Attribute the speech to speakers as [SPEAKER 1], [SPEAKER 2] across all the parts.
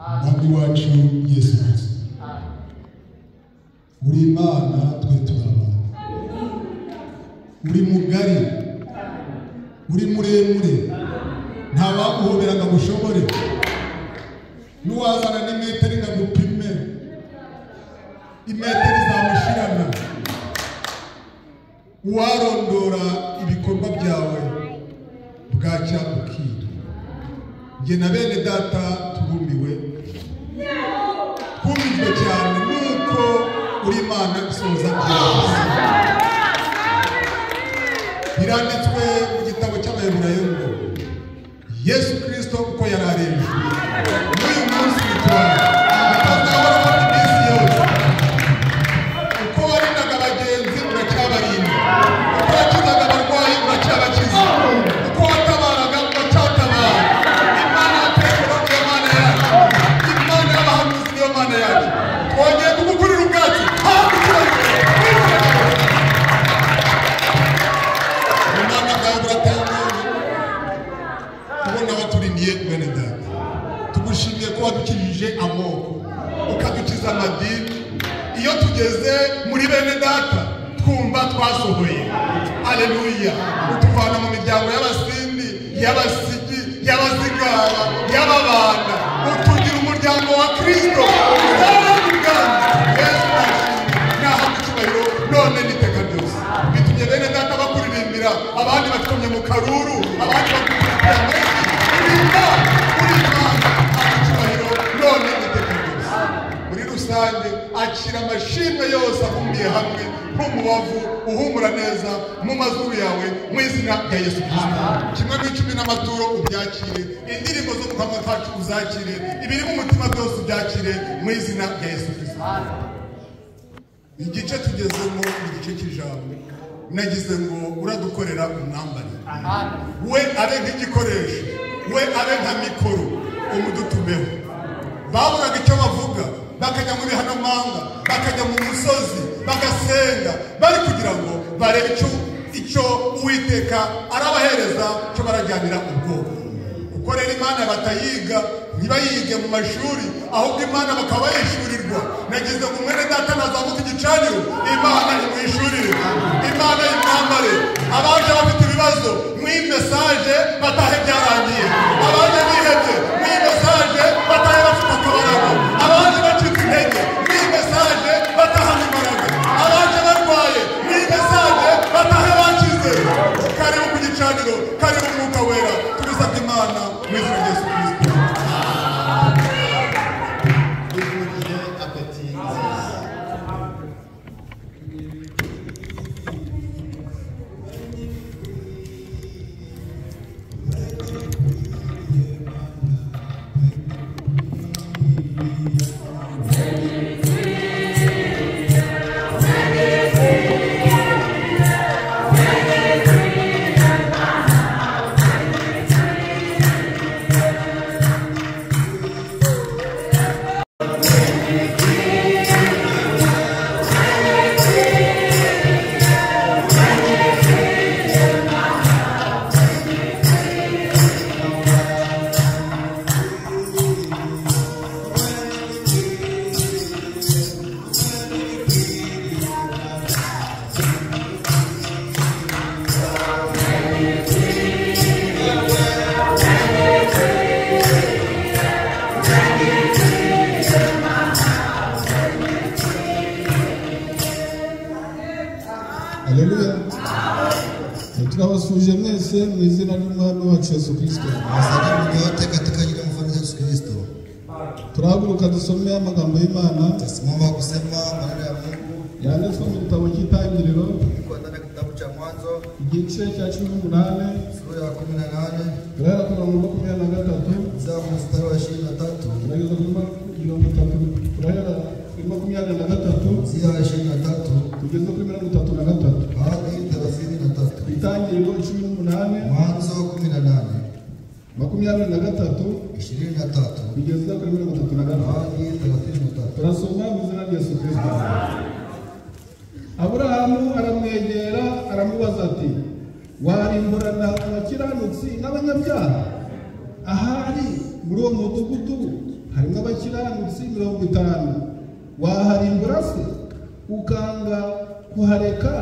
[SPEAKER 1] mwami wacu Yesu Kristo. Uri Imana, twe turabana. Uri mugari, uri muremure, nta waguhobera ngo ushobore. Nuwazana n'imetero ngagupime, imetero izamushirana. Uwarondora ibikorwa byawe bwacya bukira. Nge na bene data tubumiwe, twumijwe cyane nuko uri Imana isoza byose. Biranditswe mu gitabo cy'Abaheburayo ngo Yesu Kristo uko yararemye n'uyu munsi bitwara utazahora muri minsi yose. Uko warindaga abagenzi uracyabarinda, uko wakizaga abarwayi uracyabakiza, uko watabaraga uracyatabara. Imana ya Petero niyo Mana yacu, Imana y'abahanuzi niyo Mana yacu. Twongeye kugukurira ubwacu Imana bwawe buratanga kubona abaturindiye bene data. Tugushimiye ko wadukijije amoko ukadukiza amadini. Iyo tugeze muri bene data twumva twasohoye. Aleluya. Utuvana mu miryango y'abasindi, y'abasigi, y'abazigara, y'ababana, utugira umuryango wa Kristo. Naho icyubahiro none n'iteka ryose. Bitumye bene data bakuririmbira, abandi batumye mu karuru, abandi bakuririmbira none n'iteka ryose. Muri rusange akira amashimwe yose ahumbiye hamwe nk'umubavu uhumura neza mu mazuru yawe mu izina rya Yesu Kristo. Kimwe n'icumi n'amaturo ubyakire, indirimbo zo mu kanwa kacu uzakire, ibiri mu mutima byose ubyakire mu izina rya Yesu Kristo. Igice tugezemo igice cy'ijambo nagize ngo uradukorera umwambari. We abe nk'igikoresho, we abe nka mikoro, umudutumeho. Baburaga icyo bavuga, bakajya mu bihanamanga, bakajya mu musozi, bagasenga, bari kugira ngo barebe icyo Uwiteka arabahereza, cyo barajyanira ubwoko. Kuko rero Imana batayiga, ntibayige mu mashuri, ahubwo Imana bakaba bayishurirwa. Nagize ngo mwene data nazamuka igicaniro, Imana imwishurire, Imana imwambare. Abaje bafite ibibazo, mw'iyi mesaje batahe byarangiye. Abaje bihebye, mw'iyi mesaje batahe bafite akabaraga. Abaje bacitse intege, mw'iyi mesaje batahana imbaraga. Abaje barwaye, mw'iyi mesaje batahe bakize. Karibu ku gicaniro, karibu Umwuka Wera. Tubisabye Imana mu izina rya Yesu Kristo.
[SPEAKER 2] Turabasuje mwese mu izina ry'Umwami wacu Yesu Kristo. Turahaguruka dusome amagambo y'Imana.
[SPEAKER 3] Tusimama kusema maneno ya Mungu
[SPEAKER 2] yanditswe mu gitabo cy'Itangiriro,
[SPEAKER 3] iko ndani ya kitabu cha Mwanzo,
[SPEAKER 2] igice cya 18,
[SPEAKER 3] sura ya 18,
[SPEAKER 2] guhera ku murongo wa 23
[SPEAKER 3] kuanzia mstari wa 23,
[SPEAKER 2] kugeza ku mirongo 30, guhera kuri 23
[SPEAKER 3] kuanzia 23
[SPEAKER 2] kugeza kuri 33
[SPEAKER 3] hadi 33.
[SPEAKER 2] Itangiriro 18,
[SPEAKER 3] Mwanzo 18,
[SPEAKER 2] 23
[SPEAKER 3] kugeza
[SPEAKER 2] kuri 33
[SPEAKER 3] hadi 33.
[SPEAKER 2] Turasoma mu izina rya Yesu Kristo. Aburahamu aramwegera aramubaza ati, warimburana abakiranutsi n'abanyabyaha? Ahari muri uwo mudugudu harimo 50 waharimbura se ukanga kuhareka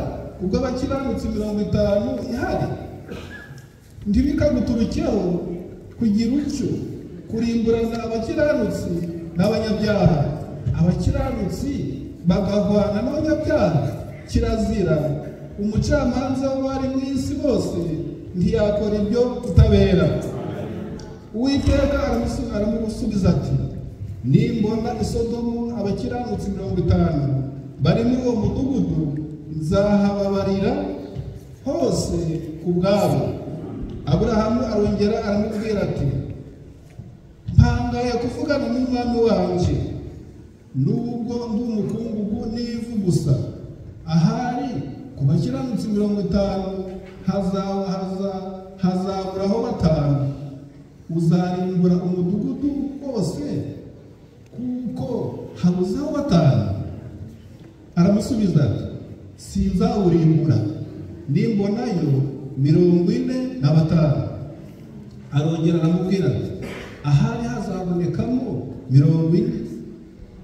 [SPEAKER 2] ubwo abakiranutsi 50 ihari? Ntibikaguturukeho kugira utyo kurimburana abakiranutsi n'abanyabyaha, abakiranutsi bagahwana n'abanyabyaha. Kirazira umucamanza w'abari mu isi bose ntiyakora ibyo utabera. Uwiteka aramusubiza ati, nimbona i Sodomu abakiranutsi 50 bari muri uwo mudugudu, nzahababarira hose ku bwabo. Aburahamu arongera aramubwira ati, mpangaye kuvugana n'umwami wanje, nubwo ndi umukungugu n'ivu gusa. Ahari ku bakiranutsi 50 hazaburaho 5. Uzarimbura umudugudu wose kuko habuzeho 5? Aramusubiza ati, sinzawurimbura, nimbonayo 45. Arongera aramubwira ati, ahari hazabonekamo 40.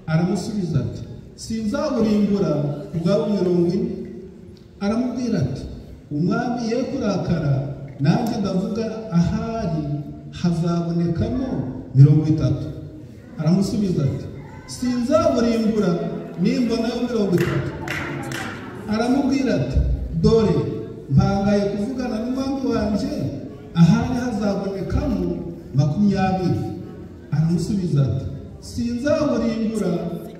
[SPEAKER 2] Aramusubiza ati, sinzawurimbura ubwabo 40. Aramubwira ati, umwami ye kurakara, nanjye ndavuga ahari hazabonekamo 30. Aramusubiza ati, sinzawurimbura nimbonayo 30. Aramubwira ati, dore mpangaye kuvugana n'umwami wanje, ahari hazabonekamo 20. Aramusubiza ati, sinzawurimbura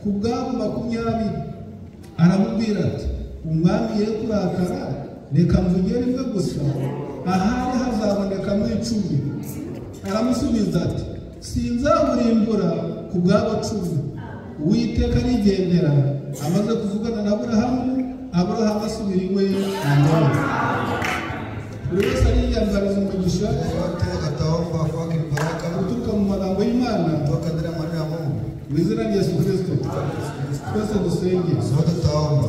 [SPEAKER 2] ku bwabo 20. Aramubwira ati, umwami ye kurakara, reka mvugire rimwe gusa, ahari hazabonekamo 10. Aramusubiza ati, sinzawurimbura ku bwabo 10. Uwiteka arigendera, amaze kuvugana na Aburahamu asubira iwe amahoro. Buri wese ariyambariza umugisha
[SPEAKER 3] Yote ataomba kwake baraka
[SPEAKER 2] uturuka mu magambo y'Imana
[SPEAKER 3] kutoka ndani ya maneno ya Mungu.
[SPEAKER 2] mu izina rya Yesu Kristo. Twese dusenge.
[SPEAKER 3] Sote tutaomba.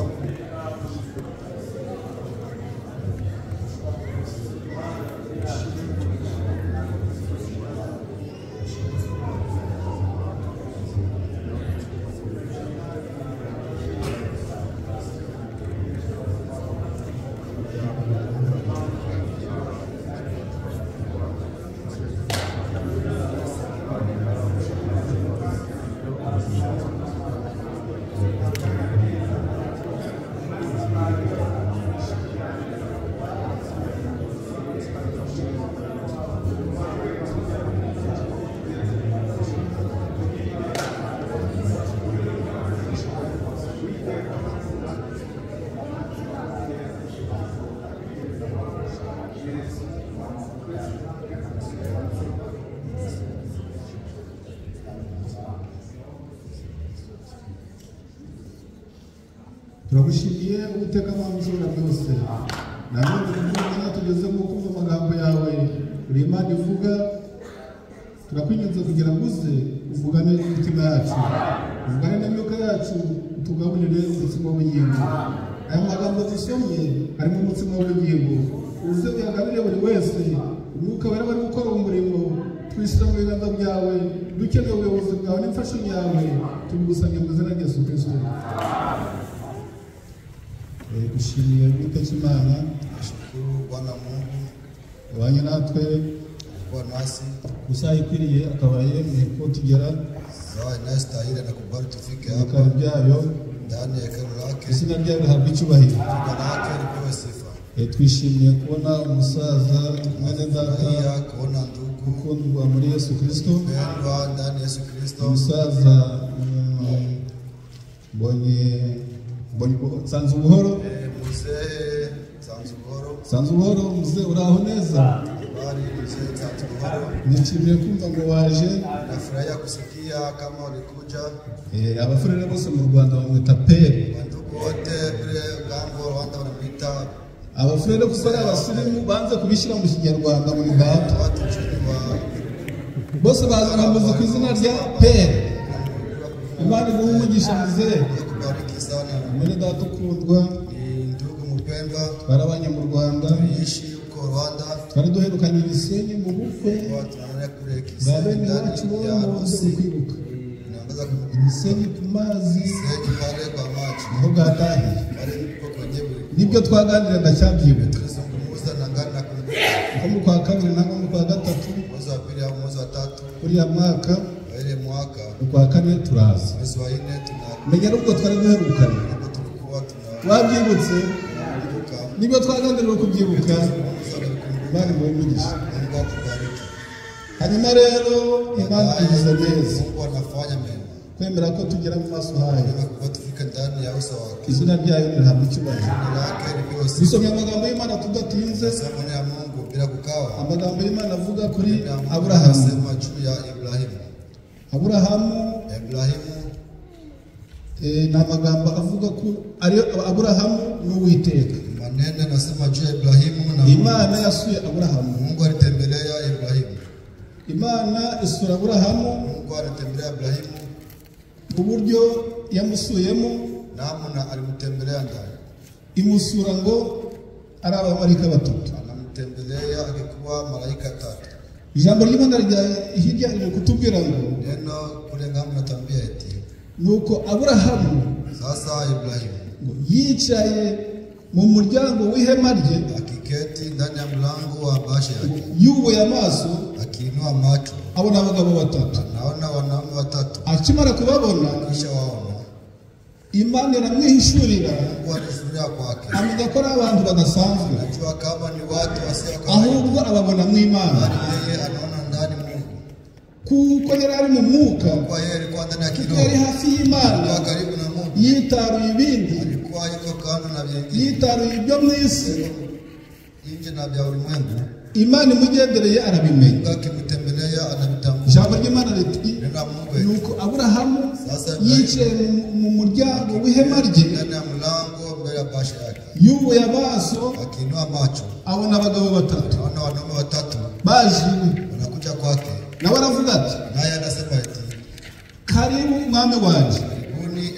[SPEAKER 2] Turagushimiye Uwiteka Mana byose. Nanone kuvuga tugezemo kumva amagambo yawe, uri Imana ivuga. Turakwinginze kugira ngo uze uvugane n'imitima yacu, uvugane n'imyuka yacu, utugaburire umutsima w'ubugingo. Aya magambo dusomye arimo umutsima w'ubugingo, uze uyagarurire buri wese. Umwuka wera bari gukora umurimo, twishyira mu biganza byawe, dukeneye ubuyobozi bwawe n'imfashanyo yawe, tubigusabye mu izina rya Yesu Kristo. Kushimiye Uwiteka Imana,
[SPEAKER 3] Shukuru Bwana Mungu
[SPEAKER 2] wanye natwe
[SPEAKER 3] kwa nasi
[SPEAKER 2] gusa ikwiriye akaba yemeye ko tugera
[SPEAKER 3] sawa inastahili na kubali tufike
[SPEAKER 2] mu
[SPEAKER 3] hapa
[SPEAKER 2] bikari byayo,
[SPEAKER 3] ndani ya hekalu lake,
[SPEAKER 2] izina ryayo rihabwa icyubahiro.
[SPEAKER 3] jina lake lipewe sifa.
[SPEAKER 2] Twishimiye kubona umusaza mwene data
[SPEAKER 3] Tunafurahia kuona ndugu
[SPEAKER 2] ukundwa muri Yesu Kristo,
[SPEAKER 3] pendwa ndani ya Yesu Kristo,
[SPEAKER 2] umusaza mbonye Sanzubuhoro.
[SPEAKER 3] mzee Sanzubuhoro,
[SPEAKER 2] mzee uraho neza?
[SPEAKER 3] bali mzee Sanzubuhoro,
[SPEAKER 2] Nishimiye kumva ngo waje.
[SPEAKER 3] nafurahia kusikia kama ulikuja.
[SPEAKER 2] Abafurere bose mu Rwanda bamwita pere.
[SPEAKER 3] Ndugu wote vile gambo Rwanda wanapita
[SPEAKER 2] Abafurere kuko ari abasirimu banze kubishyira mu Kinyarwanda muri data.
[SPEAKER 3] watu chini wa
[SPEAKER 2] Bose bazarambuza ku izina rya pere. Imana iguhe umugisha mzee.
[SPEAKER 3] kubariki sana.
[SPEAKER 2] Mwene data ukundwa,
[SPEAKER 3] Ni ndugu mpendwa,
[SPEAKER 2] twarabanye mu Rwanda,
[SPEAKER 3] ishi huko Rwanda,
[SPEAKER 2] twari duherukanye Gisenyi mu bukwe
[SPEAKER 3] kwa tunaona kule
[SPEAKER 2] bwa bene
[SPEAKER 3] Kisenyi
[SPEAKER 2] wacu bo
[SPEAKER 3] ndani ya
[SPEAKER 2] mu nzu
[SPEAKER 3] harusi.
[SPEAKER 2] kwibuka.
[SPEAKER 3] Inaanza
[SPEAKER 2] Gisenyi ku mazi
[SPEAKER 3] Gisenyi pale kwa maji
[SPEAKER 2] aho gatahi
[SPEAKER 3] pale niko kwenye buri
[SPEAKER 2] nibyo twaganira ndacyabyibuka
[SPEAKER 3] tulizungumza na ngani na
[SPEAKER 2] ko mu kwa kabiri na mu kwa gatatu
[SPEAKER 3] mwezi wa pili au mwezi wa tatu
[SPEAKER 2] uriya mwaka
[SPEAKER 3] ile mwaka
[SPEAKER 2] kwa kane turaza
[SPEAKER 3] mwezi wa 4
[SPEAKER 2] menya nubwo twari duherukana
[SPEAKER 3] tulikuwa tuna
[SPEAKER 2] wabyibutse nibyo twaganira kubyibuka bari mu mugisha
[SPEAKER 3] Mungu akubariki.
[SPEAKER 2] hanyuma rero Imana igize neza
[SPEAKER 3] Mungu anafanya mema
[SPEAKER 2] kwemera ko tugera mu maso hayo
[SPEAKER 3] kwa tufika ndani ya uso wake
[SPEAKER 2] izina ryayo nirahabwa icyubahiro
[SPEAKER 3] lake lipewe sifa.
[SPEAKER 2] dusomye amagambo y'Imana tudatinze
[SPEAKER 3] Sema ya Mungu bila kukawa
[SPEAKER 2] amagambo y'Imana avuga kuri Aburahamu
[SPEAKER 3] sema juu ya Ibrahimu
[SPEAKER 2] ni amagambo avuga ko ari Aburahamu n'Uwiteka
[SPEAKER 3] maneno nasema juu ya Ibrahimu na
[SPEAKER 2] Imana yasuye Aburahamu
[SPEAKER 3] Mungu alitembelea Ibrahimu
[SPEAKER 2] Imana isura Aburahamu
[SPEAKER 3] Mungu alitembelea Ibrahimu
[SPEAKER 2] uburyo yamusuyemo
[SPEAKER 3] namna alimtembelea ndani
[SPEAKER 2] imusura ngo ari abamarayika batatu
[SPEAKER 3] anamtembelea akikuwa malaika tatu
[SPEAKER 2] ijambo ry'Imana hirya riri kutubwira ngo
[SPEAKER 3] neno kule ngamna tambia eti
[SPEAKER 2] nuko Aburahamu
[SPEAKER 3] sasa Ibrahimu
[SPEAKER 2] yicaye mu muryango w'ihema rye
[SPEAKER 3] akiketi ndani ya mlango wa basha yake
[SPEAKER 2] yubuye amaso
[SPEAKER 3] akiinua macho
[SPEAKER 2] abona abagabo batatu
[SPEAKER 3] naona wanaume watatu
[SPEAKER 2] akimara kubabona
[SPEAKER 3] kisha waona
[SPEAKER 2] Imana iramwihishurira
[SPEAKER 3] Mungu alishuhudia kwake
[SPEAKER 2] amenya ko ari abantu badasanzwe
[SPEAKER 3] najua kama ni watu wasio kwa
[SPEAKER 2] ahubwo ababona mu Imana
[SPEAKER 3] yeye anaona ndani Mungu
[SPEAKER 2] kuko yari ari mu mwuka
[SPEAKER 3] kwa yeye alikuwa ndani ya kiroho
[SPEAKER 2] yari hafi y'Imana
[SPEAKER 3] kwa karibu na Mungu
[SPEAKER 2] yitaruye ibindi
[SPEAKER 3] alikuwa yuko kando na vingine
[SPEAKER 2] yitaruye ibyo mu isi
[SPEAKER 3] nje na vya ulimwengu
[SPEAKER 2] Imana imugendereye arabimenya
[SPEAKER 3] akimtembelea anamtambua
[SPEAKER 2] ijambo ry'Imana riti
[SPEAKER 3] nenda Mungu
[SPEAKER 2] nuko Aburahamu
[SPEAKER 3] sasa
[SPEAKER 2] yicaye mu muryango w'ihema rye
[SPEAKER 3] ndani ya mlango mbele ya basha yake
[SPEAKER 2] yubuye amaso
[SPEAKER 3] akiinua macho
[SPEAKER 2] abona abagabo batatu
[SPEAKER 3] naona wanaume watatu
[SPEAKER 2] baje
[SPEAKER 3] wanakuja kwake
[SPEAKER 2] nawe aravuga ati
[SPEAKER 3] naye anasema eti
[SPEAKER 2] karibu mwami wanjye
[SPEAKER 3] karibuni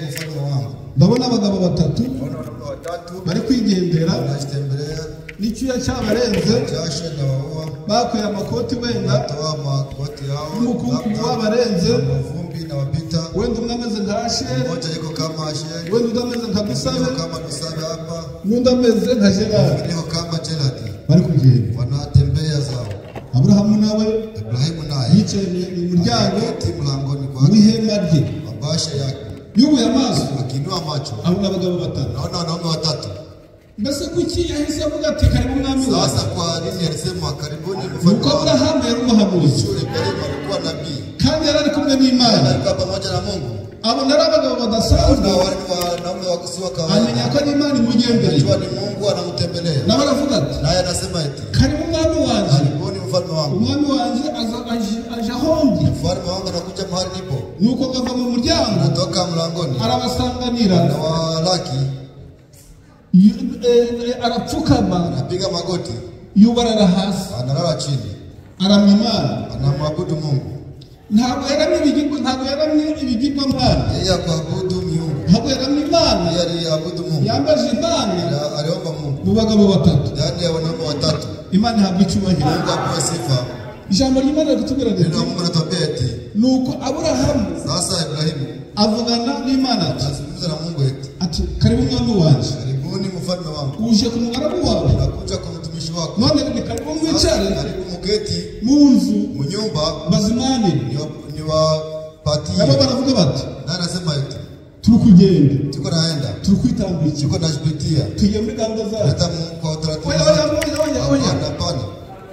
[SPEAKER 3] mfalme wangu
[SPEAKER 2] ndabona abagabo batatu
[SPEAKER 3] naona wanaume watatu
[SPEAKER 2] bari kwigendera
[SPEAKER 3] wanatembelea
[SPEAKER 2] n'icyuya cyabarenze
[SPEAKER 3] jasho na waua
[SPEAKER 2] bakuye amakoti wenda
[SPEAKER 3] toa makoti yao
[SPEAKER 2] n'umukungugu wabarenze
[SPEAKER 3] mavumbi na wapita
[SPEAKER 2] wenda umwe ameze nka Asheri
[SPEAKER 3] mmoja yuko kama Asheri
[SPEAKER 2] wenda undi ameze nka Dusabe
[SPEAKER 3] yuko kama Dusabe hapa
[SPEAKER 2] n'undi ameze nka Gerard
[SPEAKER 3] yuko kama Gerard
[SPEAKER 2] bari kugenda
[SPEAKER 3] wanatembea zao
[SPEAKER 2] Aburahamu nawe
[SPEAKER 3] Ibrahimu naye
[SPEAKER 2] yicaye mu muryango
[SPEAKER 3] akiketi mlangoni kwake
[SPEAKER 2] w'ihema rye
[SPEAKER 3] mabasha yake
[SPEAKER 2] yubuye amaso
[SPEAKER 3] akiinua macho
[SPEAKER 2] abona abagabo batatu
[SPEAKER 3] naona wanaume watatu
[SPEAKER 2] mbese kuki yahise avuga ati karibu mwami wawe
[SPEAKER 3] sasa kwa nini alisema karibuni
[SPEAKER 2] nuko
[SPEAKER 3] mfalme wangu
[SPEAKER 2] Aburahamu yari umuhanuzi
[SPEAKER 3] Ibrahimu alikuwa nabii
[SPEAKER 2] kandi yari ari kumwe n'Imana
[SPEAKER 3] alikuwa pamoja na Mungu
[SPEAKER 2] abona ari abagabo badasanzwe
[SPEAKER 3] na wale wanaume wa kusiwa
[SPEAKER 2] amenya
[SPEAKER 3] kawaida
[SPEAKER 2] ko ari Imana imugendereye
[SPEAKER 3] najua ni Mungu anamtembelea
[SPEAKER 2] nawe aravuga ati
[SPEAKER 3] naye anasema eti
[SPEAKER 2] karibu mwami wanjye
[SPEAKER 3] karibuni mfalme wangu
[SPEAKER 2] umwami wanjye aje ahombye
[SPEAKER 3] mfalme wangu anakuja mahali nipo
[SPEAKER 2] nuko bava mu muryango
[SPEAKER 3] anatoka mlangoni
[SPEAKER 2] arabasanganira
[SPEAKER 3] na walaki
[SPEAKER 2] arapfukama
[SPEAKER 3] anapiga magoti
[SPEAKER 2] yubarara hasi
[SPEAKER 3] analala chini
[SPEAKER 2] aramya Imana
[SPEAKER 3] anamwabudu Mungu
[SPEAKER 2] ntabwo yaramye ibigirwamana
[SPEAKER 3] yeye akuabudu miungu
[SPEAKER 2] ntabwo yaramye Imana
[SPEAKER 3] yeye aliabudu Mungu
[SPEAKER 2] yambaje Imana
[SPEAKER 3] aliomba Mungu
[SPEAKER 2] mu bagabo batatu
[SPEAKER 3] ndani ya wanaume watatu
[SPEAKER 2] Imana ihabwa icyubahiro
[SPEAKER 3] Mungu apewe sifa
[SPEAKER 2] ijambo ry'Imana ritubwira riti
[SPEAKER 3] neno la Mungu anatuambia eti
[SPEAKER 2] nuko Aburahamu
[SPEAKER 3] sasa Ibrahimu
[SPEAKER 2] avugana n'Imana
[SPEAKER 3] anazungumza na Mungu
[SPEAKER 2] ati karibu mwami wanjye
[SPEAKER 3] karibuni mfalme wangu
[SPEAKER 2] uje ku mugaragu wawe
[SPEAKER 3] nakuja kwa mtumishi wako
[SPEAKER 2] none ni karibu mwicare
[SPEAKER 3] karibu muketi
[SPEAKER 2] mu nzu
[SPEAKER 3] munyumba
[SPEAKER 2] bazimanire
[SPEAKER 3] ni wapatie
[SPEAKER 2] nabo baravuga bati
[SPEAKER 3] na anasema eti
[SPEAKER 2] turi kugenda
[SPEAKER 3] tuko naenda
[SPEAKER 2] turi kwitambukira
[SPEAKER 3] tuko najipitia
[SPEAKER 2] tugiye muri gahunda zacu
[SPEAKER 3] hata kwa utaratibu
[SPEAKER 2] oya
[SPEAKER 3] hapana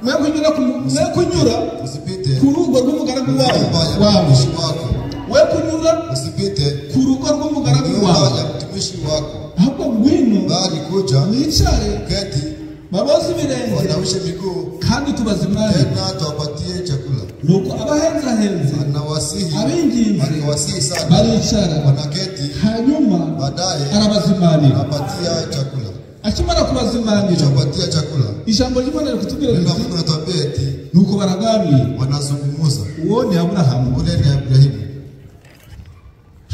[SPEAKER 2] mwe kunyura
[SPEAKER 3] usipite
[SPEAKER 2] ku rugo rw'umugaragu wawe
[SPEAKER 3] mtumishi wako
[SPEAKER 2] we kunyura
[SPEAKER 3] usipite
[SPEAKER 2] ku rugo rw'umugaragu wawe
[SPEAKER 3] ya mtumishi wako
[SPEAKER 2] ahubwo ngwino
[SPEAKER 3] bali kuja
[SPEAKER 2] wicare
[SPEAKER 3] keti
[SPEAKER 2] baboze ibirenge
[SPEAKER 3] wanawishe miguu
[SPEAKER 2] kandi tubazimane
[SPEAKER 3] tena tuwapatie chakula
[SPEAKER 2] nuko abahenzahenze
[SPEAKER 3] anawasihi
[SPEAKER 2] abinginzi
[SPEAKER 3] aliwasihi sana
[SPEAKER 2] baricara
[SPEAKER 3] wanaketi
[SPEAKER 2] hanyuma
[SPEAKER 3] baadaye
[SPEAKER 2] arabazimanira
[SPEAKER 3] anapatia chakula
[SPEAKER 2] akimara kubazimanira
[SPEAKER 3] chapatia chakula
[SPEAKER 2] ijambo ry'Imana rikutubwira
[SPEAKER 3] neno la
[SPEAKER 2] riti
[SPEAKER 3] Mungu anatuambia eti
[SPEAKER 2] nuko baraganira
[SPEAKER 3] wanazungumza
[SPEAKER 2] uwo ni Aburahamu
[SPEAKER 3] ule ni Ibrahimu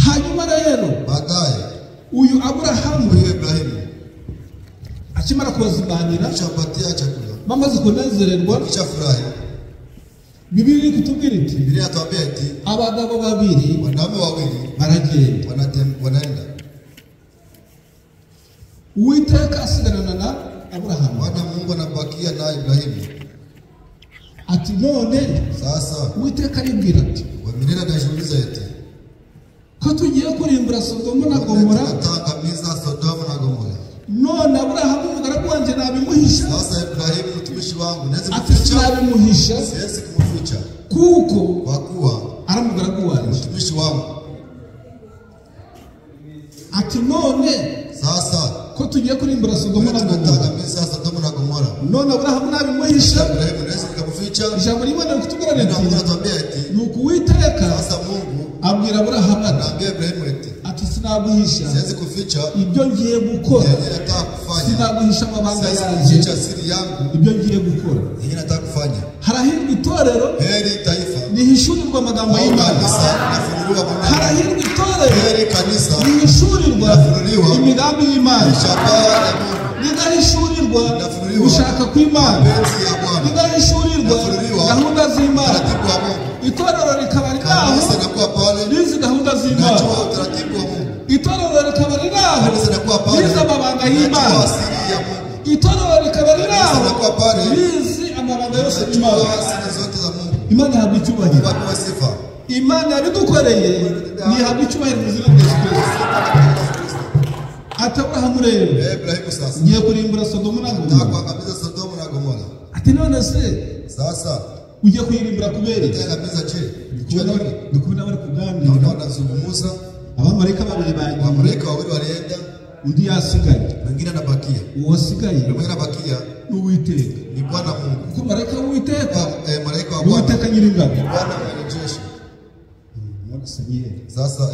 [SPEAKER 2] hanyuma rero
[SPEAKER 3] baadaye
[SPEAKER 2] uyu Aburahamu
[SPEAKER 3] huyo Ibrahimu
[SPEAKER 2] akimara kubazimanira
[SPEAKER 3] chapatia chakula
[SPEAKER 2] bamaze kunezererwa
[SPEAKER 3] kisha furahi
[SPEAKER 2] Biblia kutubwira iti
[SPEAKER 3] Biblia inatuambia eti
[SPEAKER 2] abagabo babiri
[SPEAKER 3] wanaume wawili
[SPEAKER 2] wanaenda. Uwiteka asigarana na Abrahamu.
[SPEAKER 3] Bwana Mungu anabakia na Ibrahimu.
[SPEAKER 2] Ati none
[SPEAKER 3] Sasa
[SPEAKER 2] Uwiteka aribwira ati
[SPEAKER 3] waminena anashuhuliza eti
[SPEAKER 2] ko tugiye kurimbura Sodomu na Gomora.
[SPEAKER 3] Tutangamiza Sodomu na Gomora.
[SPEAKER 2] None Abrahamu umugaragu wanje nabimuhisha.
[SPEAKER 3] Sasa Ibrahimu mtumishi wangu naweza
[SPEAKER 2] kuficha.
[SPEAKER 3] Siwezi kumficha.
[SPEAKER 2] Kuko
[SPEAKER 3] kwa kuwa
[SPEAKER 2] ari umugaragu wanje
[SPEAKER 3] mtumishi wangu.
[SPEAKER 2] Ati none
[SPEAKER 3] sasa
[SPEAKER 2] ko tugiye kurimbura Sodomu na Gomora.
[SPEAKER 3] Tutangamiza Sodomu na Gomora.
[SPEAKER 2] None Abrahamu nabimuhisha.
[SPEAKER 3] Ibrahimu naweza kumficha.
[SPEAKER 2] Ijambo rimwe kutubwira
[SPEAKER 3] ati anatuambia eti
[SPEAKER 2] nuko Uwiteka
[SPEAKER 3] sasa Mungu
[SPEAKER 2] abwira Abrahamu
[SPEAKER 3] anaambia Ibrahimu eti
[SPEAKER 2] ati sinaguhisha.
[SPEAKER 3] Siwezi kuficha
[SPEAKER 2] ibyo ngiye gukora.
[SPEAKER 3] Nataka kufanya.
[SPEAKER 2] Sinaguhisha amabanga yanjye.
[SPEAKER 3] Kuficha siri yangu.
[SPEAKER 2] Ibyo ngiye gukora.
[SPEAKER 3] Nataka kufanya.
[SPEAKER 2] Harahirwa itorero.
[SPEAKER 3] Heri taifa.
[SPEAKER 2] Nihishurirwa amagambo y'Imana. Harahirwa itorero.
[SPEAKER 3] Heri kanisa.
[SPEAKER 2] Nihishurirwa imigambi y'Imana. Nihishurirwa gushaka kw'Imana. Nihishurirwa gahunda z'Imana. Itorero rikaba riraho rizi gahunda z'Imana. Itorero rikaba riraho rizi amabanga y'Imana. Itorero rikaba riraho rizi amabanga yose y'Imana. Imana ihabwa icyubahiro. Imana yabidukoreye nihabwa icyubahiro mu izina rya Yesu. Ati Abrahamu rero ngiye kurimbura Sodomu na Gomora. Ati none se
[SPEAKER 3] sasa
[SPEAKER 2] ugiye kuyirimbura kubera iki? Ndikubona bari kuganira.
[SPEAKER 3] Wanazungumza
[SPEAKER 2] abamarayika babiri bagiye.
[SPEAKER 3] Abamarayika babiri walienda.
[SPEAKER 2] Undi yasigaye.
[SPEAKER 3] Mwingine anabakia.
[SPEAKER 2] Uwasigaye
[SPEAKER 3] mwingine anabakia
[SPEAKER 2] ni Uwiteka.
[SPEAKER 3] Ni Bwana Mungu.
[SPEAKER 2] Kuko malaika w'Uwiteka.
[SPEAKER 3] Malaika wa Bwana.
[SPEAKER 2] Uwiteka nyiringabo.
[SPEAKER 3] Bwana mwenye jeshi. Sasa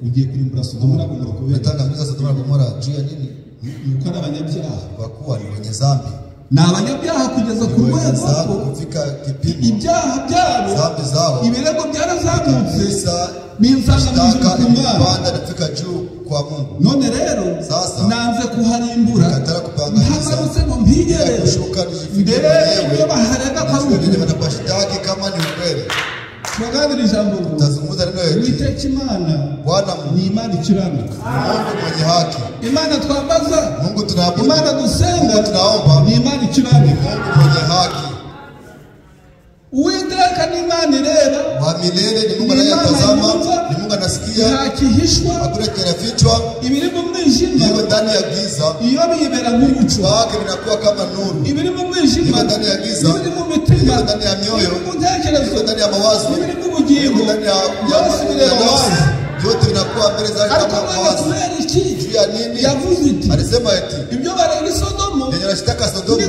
[SPEAKER 2] ugiye kurimbura Sodomu na Gomora kubera
[SPEAKER 3] natangamiza Sodomu na Gomora juu ya nini?
[SPEAKER 2] Yuko n'abanyabyaha.
[SPEAKER 3] Kwa kuwa ni wenye dhambi.
[SPEAKER 2] Na abanyabyaha kugeza ku rwego
[SPEAKER 3] ko kufika kipimo
[SPEAKER 2] ibyaha byabo
[SPEAKER 3] dhambi zao
[SPEAKER 2] ibirego byarazamutse
[SPEAKER 3] n'inzangano y'Imana ndafika juu kwa Mungu.
[SPEAKER 2] None rero nanze kuharimbura ntagarutse ngo mpigere mbere ibyo baharega kwa Mungu
[SPEAKER 3] wanapashtaki kama ni ukweli.
[SPEAKER 2] Tuganira ijambo
[SPEAKER 3] tazungumza neno yetu.
[SPEAKER 2] Uwiteka Imana
[SPEAKER 3] Bwana
[SPEAKER 2] ni Imana ikiranuka.
[SPEAKER 3] Mungu mwenye haki.
[SPEAKER 2] Imana twambaza.
[SPEAKER 3] Mungu tunaabudu.
[SPEAKER 2] Imana dusenga.
[SPEAKER 3] Mungu tunaomba.
[SPEAKER 2] Ni Imana ikiranuka.
[SPEAKER 3] Mungu mwenye haki.
[SPEAKER 2] Uwiteka ni Imana ireba.
[SPEAKER 3] Wa milele ni Mungu anayetazama. Ni Mungu anasikia.
[SPEAKER 2] Ntakihishwa.
[SPEAKER 3] Hakuna kinafichwa.
[SPEAKER 2] Ibiri mu mwijima.
[SPEAKER 3] Iko ndani ya giza.
[SPEAKER 2] Iyo bibera nk'umucyo.
[SPEAKER 3] Wake vinakuwa kama nuru.
[SPEAKER 2] Ibiri mu mwijima.
[SPEAKER 3] Iko ndani ya giza.
[SPEAKER 2] Ibiri mu mitima.
[SPEAKER 3] Iko ndani ya mioyo.
[SPEAKER 2] Ibiri mu ntekerezo.
[SPEAKER 3] Iko ndani ya mawazo.
[SPEAKER 2] Ibiri mu bugingo.
[SPEAKER 3] Iko ndani ya
[SPEAKER 2] byose bireba wazi.
[SPEAKER 3] Yote vinakuwa mbele zake kama mawazo. Juu ya nini?
[SPEAKER 2] Yavuze iti.
[SPEAKER 3] Alisema eti.
[SPEAKER 2] Ibyo barega Sodomu.
[SPEAKER 3] Yenye nashtaka Sodomu.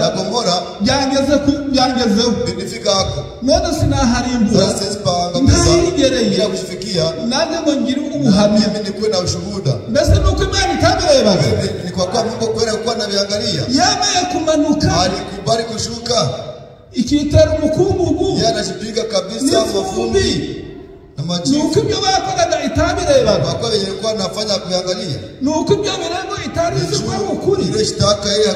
[SPEAKER 3] Na Gomora.
[SPEAKER 2] Byangezeho.
[SPEAKER 3] Binifika hako.
[SPEAKER 2] None sinaharimbura. Ntayigereye.
[SPEAKER 3] Bila kufikia.
[SPEAKER 2] Nanjye ngo ngire ubuhamya.
[SPEAKER 3] Mimi nikuwe na ushuhuda.
[SPEAKER 2] Mbese nuko Imana itabirebaga.
[SPEAKER 3] Ni kwa kuwa Mungu kweli alikuwa anaviangalia.
[SPEAKER 2] Yemeye kumanuka.
[SPEAKER 3] Alikubali kushuka.
[SPEAKER 2] Ikitera umukungugu.
[SPEAKER 3] Yeye anajipiga kabisa mafumbi.
[SPEAKER 2] Nuko ibyo bakoraga itabirebaga.
[SPEAKER 3] Kwa kuwa ilikuwa anafanya kuangalia.
[SPEAKER 2] Nuko ibyo birengo itarize kwa ukuri.
[SPEAKER 3] Ile shtaka yeye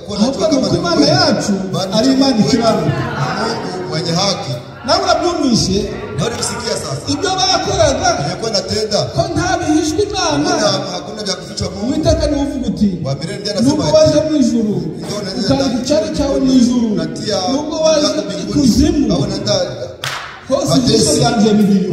[SPEAKER 3] kwa
[SPEAKER 2] najua kama ni Imana yacu ari Imana ikiranuka.
[SPEAKER 3] Mungu mwenye haki.
[SPEAKER 2] Nawe urabyumvishe.
[SPEAKER 3] Nawe unasikia sasa.
[SPEAKER 2] Ibyo bakoraga.
[SPEAKER 3] Ilikuwa natenda.
[SPEAKER 2] Ko ntabihishwe Imana.
[SPEAKER 3] Hakuna vya kufichwa Mungu.
[SPEAKER 2] Uwiteka ni uvuga uti.
[SPEAKER 3] Wa milele ndiye anasema.
[SPEAKER 2] Nubwo waje mu ijuru. Ukandi cyari cyawe mu ijuru. Nubwo waje ikuzimu.
[SPEAKER 3] Au nenda
[SPEAKER 2] hose ijisho ryanjye bibiri.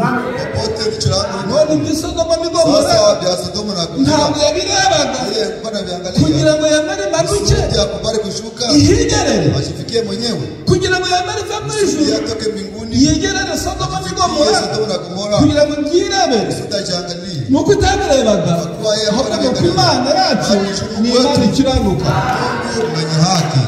[SPEAKER 3] Popote bichirango.
[SPEAKER 2] None Sodomu na Gomora.
[SPEAKER 3] Sasa bya Sodomu na Gomora.
[SPEAKER 2] Ntabwo yabirebaga.
[SPEAKER 3] Yeye kwa anaangalia.
[SPEAKER 2] Kugira ngo yamare manuke.
[SPEAKER 3] Yakubali kushuka.
[SPEAKER 2] Ihigerere.
[SPEAKER 3] Ashifikie mwenyewe.
[SPEAKER 2] Kugira ngo yamare va mu ijuru.
[SPEAKER 3] Yatoke mbinguni.
[SPEAKER 2] Yegerere Sodomu na Gomora.
[SPEAKER 3] Sodomu na Gomora.
[SPEAKER 2] Kugira ngo ngirebe.
[SPEAKER 3] Sitajangalia.
[SPEAKER 2] Nuko itabirebaga. Ahubwo Imana yacu ni Imana ikiranuka.
[SPEAKER 3] Mungu mwenye haki.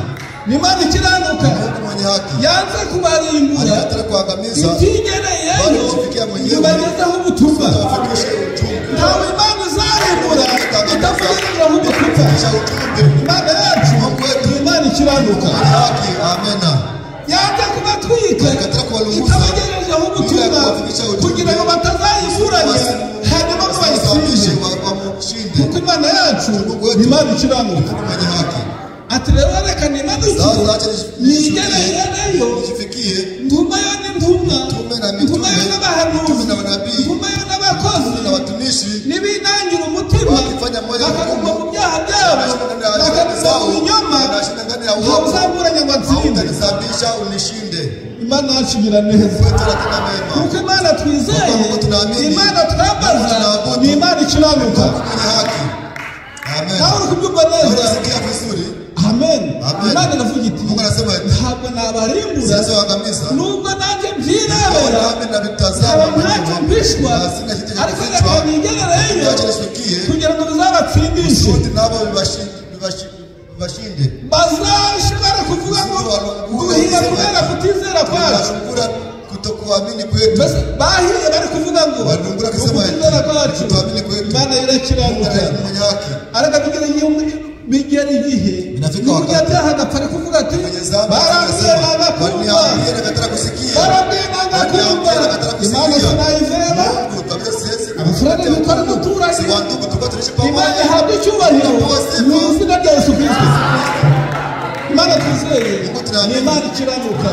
[SPEAKER 2] Ni Imana ikiranuka.
[SPEAKER 3] Mungu mwenye haki.
[SPEAKER 2] Yanze kubarimbura.
[SPEAKER 3] Anataka kuangamiza.
[SPEAKER 2] Ikigereye.
[SPEAKER 3] Kufikia mwenyewe.
[SPEAKER 2] Kubagezaho ubutumwa.
[SPEAKER 3] Kufikisha ujumbe.
[SPEAKER 2] Ntawe Imana izarimbura. Itakugezaho ubutumwa. Imana yacu ni Imana ikiranuka.
[SPEAKER 3] Haki. Amena.
[SPEAKER 2] Yanze kubatwika. Itabagejejeho ubutumwa. Kugira ngo batazayifuranya. Hanyuma ngo bayisubishe. Kuko Imana yacu ni Imana ikiranuka.
[SPEAKER 3] Mwenye haki.
[SPEAKER 2] ati rero reka nimanuke nigereye nayo ntuma yo n'intumwa ntuma yo n'abahanuzi ntuma yo n'abakozi n'ibinangira umutima bakaguma mu byaha byabo bakaguma mu binyoma ntawuzamburanya ngo ntsinde. Imana yacu igira neza kuko Imana twizeye, Imana twambaza ni Imana ikiranuka. Nawe uri kubyumva neza? Amen. Imana iravuga iti ntabwo nabarimbura nubwo nanjye mbyirabera ntacyo mpishwa, ariko reka nigerereyo kugira ngo bizabatsindishe bazashobora kuvuga ngo duhiye kubera kutizera kwacu. Bahiye bari kuvuga ngo kutizera kwacu Imana irakiranuka. Ariko bigera igihe n'umunyabyaha agapfa ari kuvuga ati barambwiye nagakumva, barambwiye nagakumva, Imana sinayizera. Amafaranga dukora umuturage, Imana ihabwa icyubahiro mu izina rya Yesu Kristo. Imana twizeye ni Imana ikiranuka.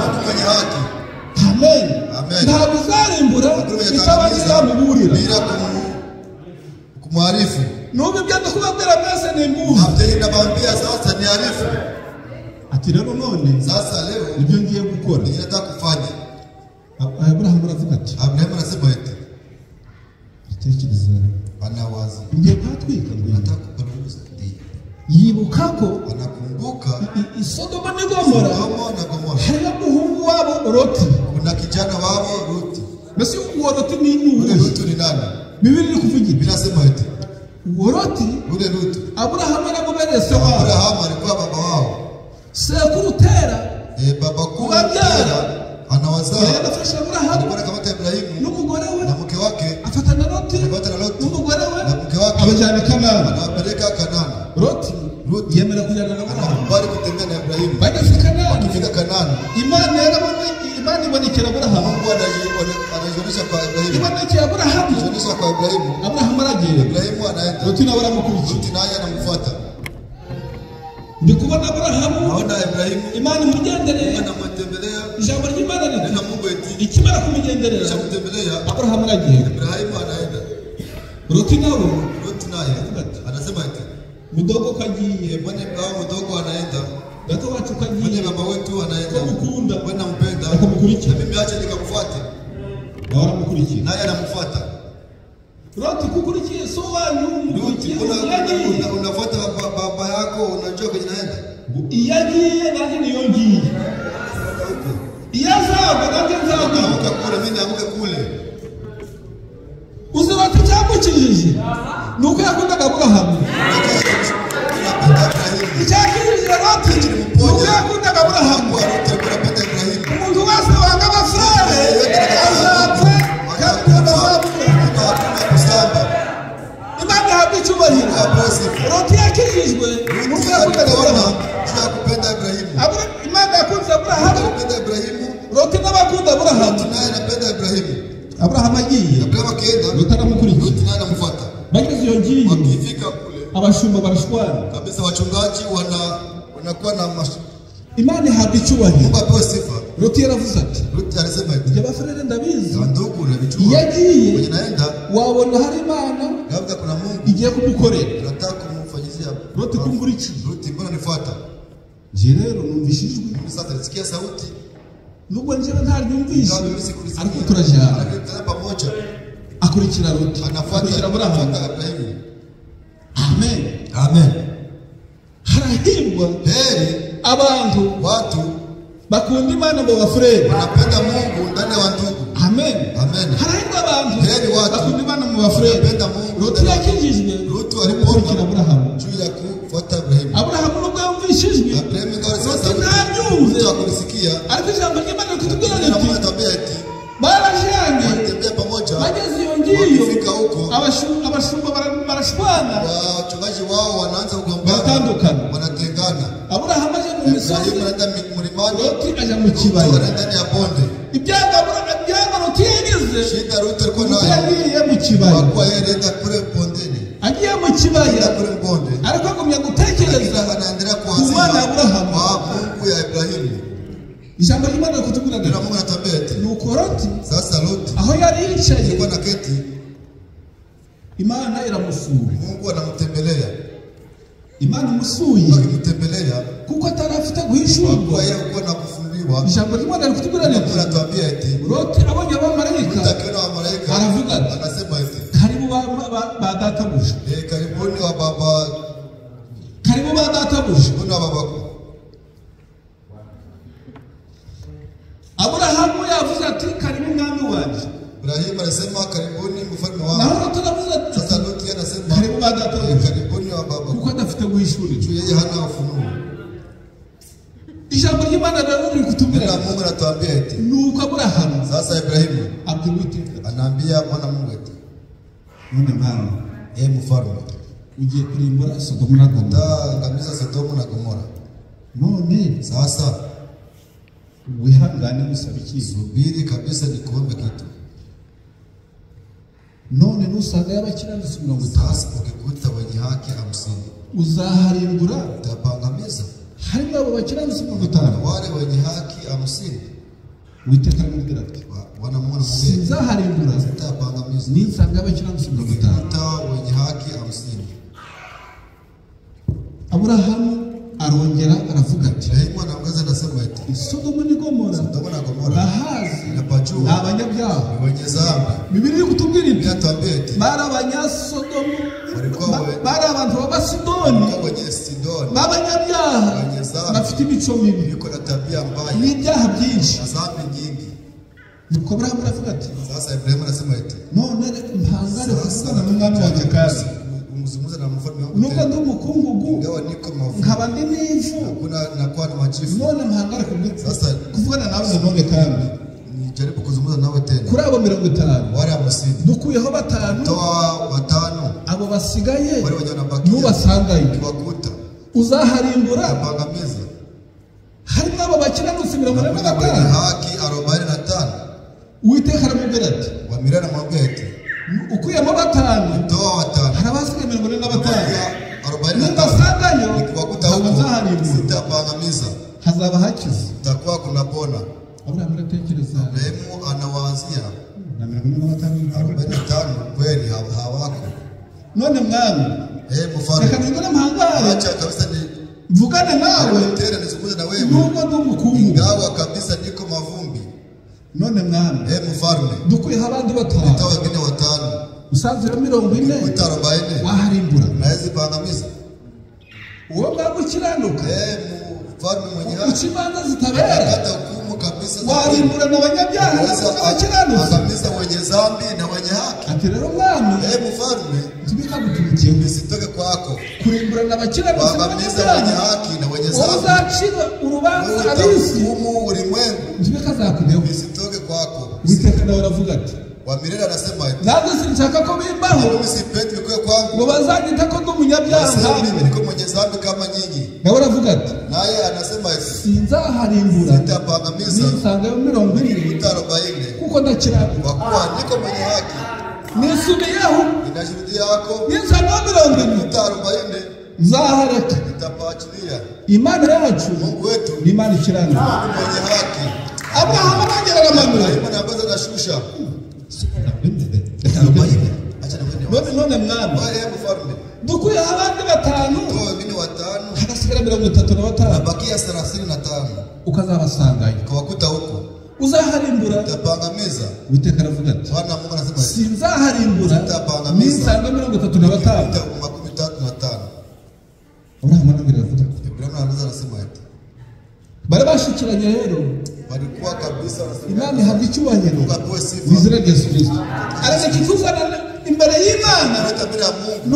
[SPEAKER 2] Amen. Ntabwo uzarimbura isaba kizamuburira
[SPEAKER 3] kumwarifu.
[SPEAKER 2] Nubwo byanda kubabwira mwese ni muzi.
[SPEAKER 3] Nabambia sasa ni arifu.
[SPEAKER 2] Ati rero none
[SPEAKER 3] sasa leo
[SPEAKER 2] nibyo ngiye gukora.
[SPEAKER 3] Ninataka kufanya.
[SPEAKER 2] Abraham aravuga ati.
[SPEAKER 3] Abraham anasema eti.
[SPEAKER 2] Itekereza.
[SPEAKER 3] Anawaza.
[SPEAKER 2] Ngiye kwatwika ngo
[SPEAKER 3] nataka kuparuza ndi.
[SPEAKER 2] Yibuka ko
[SPEAKER 3] anakumbuka
[SPEAKER 2] Sodoma na Gomora. Hari umuhungu wabo Loti.
[SPEAKER 3] Kuna kijana wao Loti.
[SPEAKER 2] Basi uwo Loti ni nini?
[SPEAKER 3] Loti ni nani?
[SPEAKER 2] Biblia ikuvugira.
[SPEAKER 3] Binasema eti.
[SPEAKER 2] Loti
[SPEAKER 3] ule Loti
[SPEAKER 2] Abraham anamubereye se wao.
[SPEAKER 3] Abraham alikuwa baba wao.
[SPEAKER 2] Sekuru Tera
[SPEAKER 3] baba kubyara anawazaa.
[SPEAKER 2] Anafasha Abraham
[SPEAKER 3] bora kama Ibrahimu
[SPEAKER 2] n'umugore we
[SPEAKER 3] na mke wake
[SPEAKER 2] afatana Loti n'umugore we
[SPEAKER 3] na mke wake
[SPEAKER 2] abajana Kanani,
[SPEAKER 3] anawapeleka Kanani.
[SPEAKER 2] Loti yemera kujana na Abraham
[SPEAKER 3] bali kutembea na Ibrahimu.
[SPEAKER 2] Bagafika Kanani,
[SPEAKER 3] wakifika Kanani
[SPEAKER 2] Imana ibonekera Abraham.
[SPEAKER 3] Mungu anajionyesha kwa Ibrahimu.
[SPEAKER 2] Ibonekera Abraham,
[SPEAKER 3] anajionyesha kwa Ibrahimu.
[SPEAKER 2] Abraham aragiye,
[SPEAKER 3] Ibrahimu anaenda,
[SPEAKER 2] Loti nawe aramukurikiye,
[SPEAKER 3] Loti naye anamfuata.
[SPEAKER 2] Ndikubona Abraham,
[SPEAKER 3] naona Ibrahimu
[SPEAKER 2] Imana imugendereye,
[SPEAKER 3] anamtembelea.
[SPEAKER 2] Ijambo ry'Imana
[SPEAKER 3] riti na Mungu eti
[SPEAKER 2] ikimara kumugenderera
[SPEAKER 3] chamtembelea
[SPEAKER 2] Abraham aragiye,
[SPEAKER 3] Ibrahimu anaenda.
[SPEAKER 2] Loti nawe
[SPEAKER 3] anasema eti
[SPEAKER 2] mdogo kagiye,
[SPEAKER 3] bwana baba mdogo anaenda,
[SPEAKER 2] gato wacu kagiye,
[SPEAKER 3] baba wetu anaenda,
[SPEAKER 2] kumukunda
[SPEAKER 3] bwana mpenda
[SPEAKER 2] akamukurikiye,
[SPEAKER 3] mimi acha nikamfuate,
[SPEAKER 2] na waramukurikiye,
[SPEAKER 3] naye anamfuata.
[SPEAKER 2] Loti kukurikiye so wanyu
[SPEAKER 3] Loti unafuata baba yako, unajua kwenye naenda
[SPEAKER 2] iyagiye nanjye niyo ngiye, iyazaga nanjye nzaga,
[SPEAKER 3] amuka kule mimi namuka kule.
[SPEAKER 2] Uzibati cyamukijije nuko yakundaga Abraham, icyakijije Loti nuko yakundaga Abraham. Umuntu wese wanga abasare azapfa kandi azapfa. Imana ihabwa icyubahiro. Loti yakijijwe nuko yakundaga Abraham. Imana yakunze Abraham, Loti n'abakunda Abraham. Abraham agiye, Loti aramukurikiye, bageze iyo ngiye, abashumba barashwana
[SPEAKER 3] kabisa, wachungaji wanakuwa na
[SPEAKER 2] Imana ihabwa icyubahiro. Loti yaravuze ati, njye bafurere ndabizi, iyo agiye wabona hari Imana igiye kumukorera. Loti kumbura iki? Njye rero numvishijwe, nubwo njyewe ntaryumvishe ariko turajyana. Akurikira Loti, akurikira Abraham. Amen.
[SPEAKER 3] Amen.
[SPEAKER 2] Harahirwa abantu bakunda Imana mu bafurere,
[SPEAKER 3] wanapenda Mungu ndani ya ndugu.
[SPEAKER 2] Amen.
[SPEAKER 3] Amen.
[SPEAKER 2] Harahirwa abantu bakunda Imana mu bafurere. Loti yakijijwe,
[SPEAKER 3] Loti alipokurikira
[SPEAKER 2] Abraham
[SPEAKER 3] juu ya kufuata Ibrahimu.
[SPEAKER 2] Abraham nubwo yumvishijwe, Loti ntabyumve, ariko ijambo ry'Imana ritubwira riti barajyanye, bageze iyo ngiyo, abashumba barashwana,
[SPEAKER 3] wachungaji wao wanaanza
[SPEAKER 2] baratandukana,
[SPEAKER 3] wanatengana.
[SPEAKER 2] Abraham aje mu misozi, Loti aje mu kibaya. Ibyago Loti yagize, Loti yagiye mu kibaya, agiye mu kibaya, ariko agumya gutekereza ku Mana ijambo ry'Imana kutubwira
[SPEAKER 3] Neno Mungu anatuambia eti
[SPEAKER 2] nuko Loti
[SPEAKER 3] sasa Loti
[SPEAKER 2] aho yari yicaye
[SPEAKER 3] alikuwa na keti,
[SPEAKER 2] Imana iramusura.
[SPEAKER 3] Mungu anamtembelea.
[SPEAKER 2] Imana imusuye
[SPEAKER 3] Akimtembelea
[SPEAKER 2] kuko atarafite guhishurwa,
[SPEAKER 3] kwa yeye alikuwa na kufumbiwa.
[SPEAKER 2] ijambo ry'Imana rikutubwira
[SPEAKER 3] Mungu anatuambia eti
[SPEAKER 2] Loti abonye abamarayika
[SPEAKER 3] akiona malaika
[SPEAKER 2] aravuga
[SPEAKER 3] anasema eti
[SPEAKER 2] karibu ba databuja,
[SPEAKER 3] karibuni wa baba,
[SPEAKER 2] karibu ba databuja.
[SPEAKER 3] kuna baba.
[SPEAKER 2] Aburahamu yavuze ati karibu mwami wanje.
[SPEAKER 3] Ibrahim anasema karibuni mfalme wangu.
[SPEAKER 2] Naho turavuze ati
[SPEAKER 3] Sasa Loti anasema
[SPEAKER 2] karibu ba databuja
[SPEAKER 3] karibuni wa baba,
[SPEAKER 2] kuko adafite guhishurirwa.
[SPEAKER 3] yeye hana ufunuo.
[SPEAKER 2] Ijambo ry'Imana rero rikutubwira
[SPEAKER 3] Neno Mungu anatuambia eti
[SPEAKER 2] nuko Aburahamu
[SPEAKER 3] sasa Ibrahimu
[SPEAKER 2] abwira Uwiteka
[SPEAKER 3] anaambia Bwana Mungu eti
[SPEAKER 2] none mwami
[SPEAKER 3] mfalme
[SPEAKER 2] ugiye kurimbura Sodomu na Gomora,
[SPEAKER 3] angamiza Sodomu na Gomora.
[SPEAKER 2] none
[SPEAKER 3] Sasa
[SPEAKER 2] wihangane musaba ikintu,
[SPEAKER 3] subiri kabisa nikuombe kitu.
[SPEAKER 2] none nusanga y'abakiranutsi 50
[SPEAKER 3] Sasa ukikuta wenye haki 50
[SPEAKER 2] uzaharimbura
[SPEAKER 3] utapangamiza
[SPEAKER 2] harimo abo bakiranutsi 50.
[SPEAKER 3] wale wenye haki 50.
[SPEAKER 2] Uwiteka aramubwira ati
[SPEAKER 3] Bwana Mungu anamwambia
[SPEAKER 2] sinzaharimbura
[SPEAKER 3] utapangamiza
[SPEAKER 2] ninsanga y'abakiranutsi 50.
[SPEAKER 3] ukikuta wenye haki 50.
[SPEAKER 2] Aburahamu arongera aravuga ati
[SPEAKER 3] Ibrahimu anaongeza anasema eti
[SPEAKER 2] Sodomu ni Gomora
[SPEAKER 3] Sodomu na Gomora
[SPEAKER 2] bahazi
[SPEAKER 3] napajua
[SPEAKER 2] ni abanyabyaha.
[SPEAKER 3] ni wenye dhambi.
[SPEAKER 2] Bibiri iri kutubwira iti
[SPEAKER 3] Inatuambia eti
[SPEAKER 2] bari abanyasodomu,
[SPEAKER 3] walikuwa
[SPEAKER 2] bari abantu b'abasidoni
[SPEAKER 3] wenye Sidoni
[SPEAKER 2] b'abanyabyaha
[SPEAKER 3] wenye dhambi,
[SPEAKER 2] bafite imico mibi
[SPEAKER 3] yuko na tabia mbaya
[SPEAKER 2] n'ibyaha byinshi.
[SPEAKER 3] na dhambi nyingi.
[SPEAKER 2] Nuko Aburahamu aravuga ati
[SPEAKER 3] Sasa Ibrahimu anasema eti
[SPEAKER 2] none mpangare kuvugana n'umwami wanjye kandi
[SPEAKER 3] umzungumza na mfalme wangu
[SPEAKER 2] nubwo
[SPEAKER 3] tena.
[SPEAKER 2] ndi umukungugu
[SPEAKER 3] Ingawa niko mafu
[SPEAKER 2] nkaba ndi n'ivu,
[SPEAKER 3] kuna nakuwa na machifu.
[SPEAKER 2] none mpangare
[SPEAKER 3] Sasa
[SPEAKER 2] kuvugana nawe nanone kandi
[SPEAKER 3] nijaribu kuzungumza nawe tena.
[SPEAKER 2] kuri abo 50
[SPEAKER 3] Wale 50
[SPEAKER 2] dukuyeho 5,
[SPEAKER 3] toa 5,
[SPEAKER 2] abo basigaye
[SPEAKER 3] wale wenye wanabakia
[SPEAKER 2] nubasangaye
[SPEAKER 3] kiwakuta
[SPEAKER 2] uzaharimbura.
[SPEAKER 3] tapangamiza.
[SPEAKER 2] Harimo abo bakiranutsi
[SPEAKER 3] Kuna wenye
[SPEAKER 2] 45.
[SPEAKER 3] haki 45.
[SPEAKER 2] Uwiteka aramubwira ati
[SPEAKER 3] Wamirana mwambia eti
[SPEAKER 2] ukuyemo 5
[SPEAKER 3] toa 5,
[SPEAKER 2] hari abasigaye 45.
[SPEAKER 3] 45
[SPEAKER 2] Nibasangayo
[SPEAKER 3] nikiwakuta
[SPEAKER 2] ntabwo
[SPEAKER 3] huko
[SPEAKER 2] nzaharimbura,
[SPEAKER 3] sitapangamiza,
[SPEAKER 2] hazaba hakize.
[SPEAKER 3] takuwa kunapona.
[SPEAKER 2] Aburahamu aratekereza
[SPEAKER 3] Ibrahimu anawazia
[SPEAKER 2] na 45.
[SPEAKER 3] 45 kweli hawako.
[SPEAKER 2] None mwami reka
[SPEAKER 3] Mfalme
[SPEAKER 2] ningone mpangare
[SPEAKER 3] acha kabisa ni
[SPEAKER 2] mvugane nawe
[SPEAKER 3] tena nizungumze na wewe
[SPEAKER 2] nubwo ndi umukungu,
[SPEAKER 3] ingawa kabisa niko mavumbi.
[SPEAKER 2] none mwami
[SPEAKER 3] Mfalme
[SPEAKER 2] dukuyeho abandi
[SPEAKER 3] toa
[SPEAKER 2] 5
[SPEAKER 3] wengine 5,
[SPEAKER 2] usanzira 40
[SPEAKER 3] kuta 40
[SPEAKER 2] waharimbura
[SPEAKER 3] naweza pangamiza.
[SPEAKER 2] uwo mwami ukiranuka
[SPEAKER 3] Mfalme mwenye
[SPEAKER 2] uca
[SPEAKER 3] haki
[SPEAKER 2] imanza zitabera
[SPEAKER 3] hata hukumu kabisa za
[SPEAKER 2] warimbura n'abanyabyaha n'abakiranuka.
[SPEAKER 3] pangamiza wenye dhambi na wenye haki.
[SPEAKER 2] Ati rero mwami
[SPEAKER 3] Mfalme
[SPEAKER 2] tubikagutumikiye
[SPEAKER 3] nisitoke kwako
[SPEAKER 2] kurimbura n'abakiranuka
[SPEAKER 3] pangamiza wenye haki na wenye dhambi.
[SPEAKER 2] uzacira urubanza abisi
[SPEAKER 3] Hukumu ulimwengu
[SPEAKER 2] ntibikazakuneho.
[SPEAKER 3] nisitoke kwako.
[SPEAKER 2] Uwiteka nawe aravuga ati
[SPEAKER 3] Wamirera anasema eti
[SPEAKER 2] nanjye sinshaka ko bimbaho
[SPEAKER 3] mimi sipendi bikuwe kwangu.
[SPEAKER 2] ngo bazanyita ko ndi umunyabyaha
[SPEAKER 3] Nasema mimi
[SPEAKER 2] nkamwe.
[SPEAKER 3] niko mwenye dhambi kama nyinyi.
[SPEAKER 2] nawe aravuga ati
[SPEAKER 3] Naye anasema eti
[SPEAKER 2] sinzaharimbura
[SPEAKER 3] sitapangamiza
[SPEAKER 2] ninsangayo 40
[SPEAKER 3] kuta 40
[SPEAKER 2] kuko ndakiranuka.
[SPEAKER 3] kwa kuwa niko mwenye haki.
[SPEAKER 2] nisubiyeho
[SPEAKER 3] Ninashuhudia yako
[SPEAKER 2] ninsangayo 40
[SPEAKER 3] kuta 40
[SPEAKER 2] nzahareka.
[SPEAKER 3] nitapaachilia.
[SPEAKER 2] Imana yacu
[SPEAKER 3] Mungu wetu
[SPEAKER 2] ni Imana ikiranuka.
[SPEAKER 3] Mungu mwenye haki.
[SPEAKER 2] Aburahamu arongera aramanura
[SPEAKER 3] Ibrahimu anaanza anashusha. Acha na wewe.
[SPEAKER 2] none mwami
[SPEAKER 3] Wale mfalme
[SPEAKER 2] dukuye abandi 5
[SPEAKER 3] toa wengine 5,
[SPEAKER 2] hagasigara 35
[SPEAKER 3] bakia 35
[SPEAKER 2] ukazabasangayo
[SPEAKER 3] kawakuta huko
[SPEAKER 2] uzaharimbura.
[SPEAKER 3] utapangamiza.
[SPEAKER 2] Uwiteka aravuga ati
[SPEAKER 3] Bwana Mungu anasema eti
[SPEAKER 2] sinzaharimbura
[SPEAKER 3] Sitapangamiza.
[SPEAKER 2] ninsanga 35.
[SPEAKER 3] kuta 35.
[SPEAKER 2] Aburahamu arongera aravuga ati
[SPEAKER 3] Ibrahimu anaanza anasema eti
[SPEAKER 2] bari bashikiranye rero
[SPEAKER 3] walikuwa kabisa
[SPEAKER 2] Imana ihabwa icyubahiro
[SPEAKER 3] Mungu apewe sifa.
[SPEAKER 2] mu izina rya Yesu Kristo. ariko ikituzana imbere y'Imana
[SPEAKER 3] Analeta mbele ya Mungu
[SPEAKER 2] ni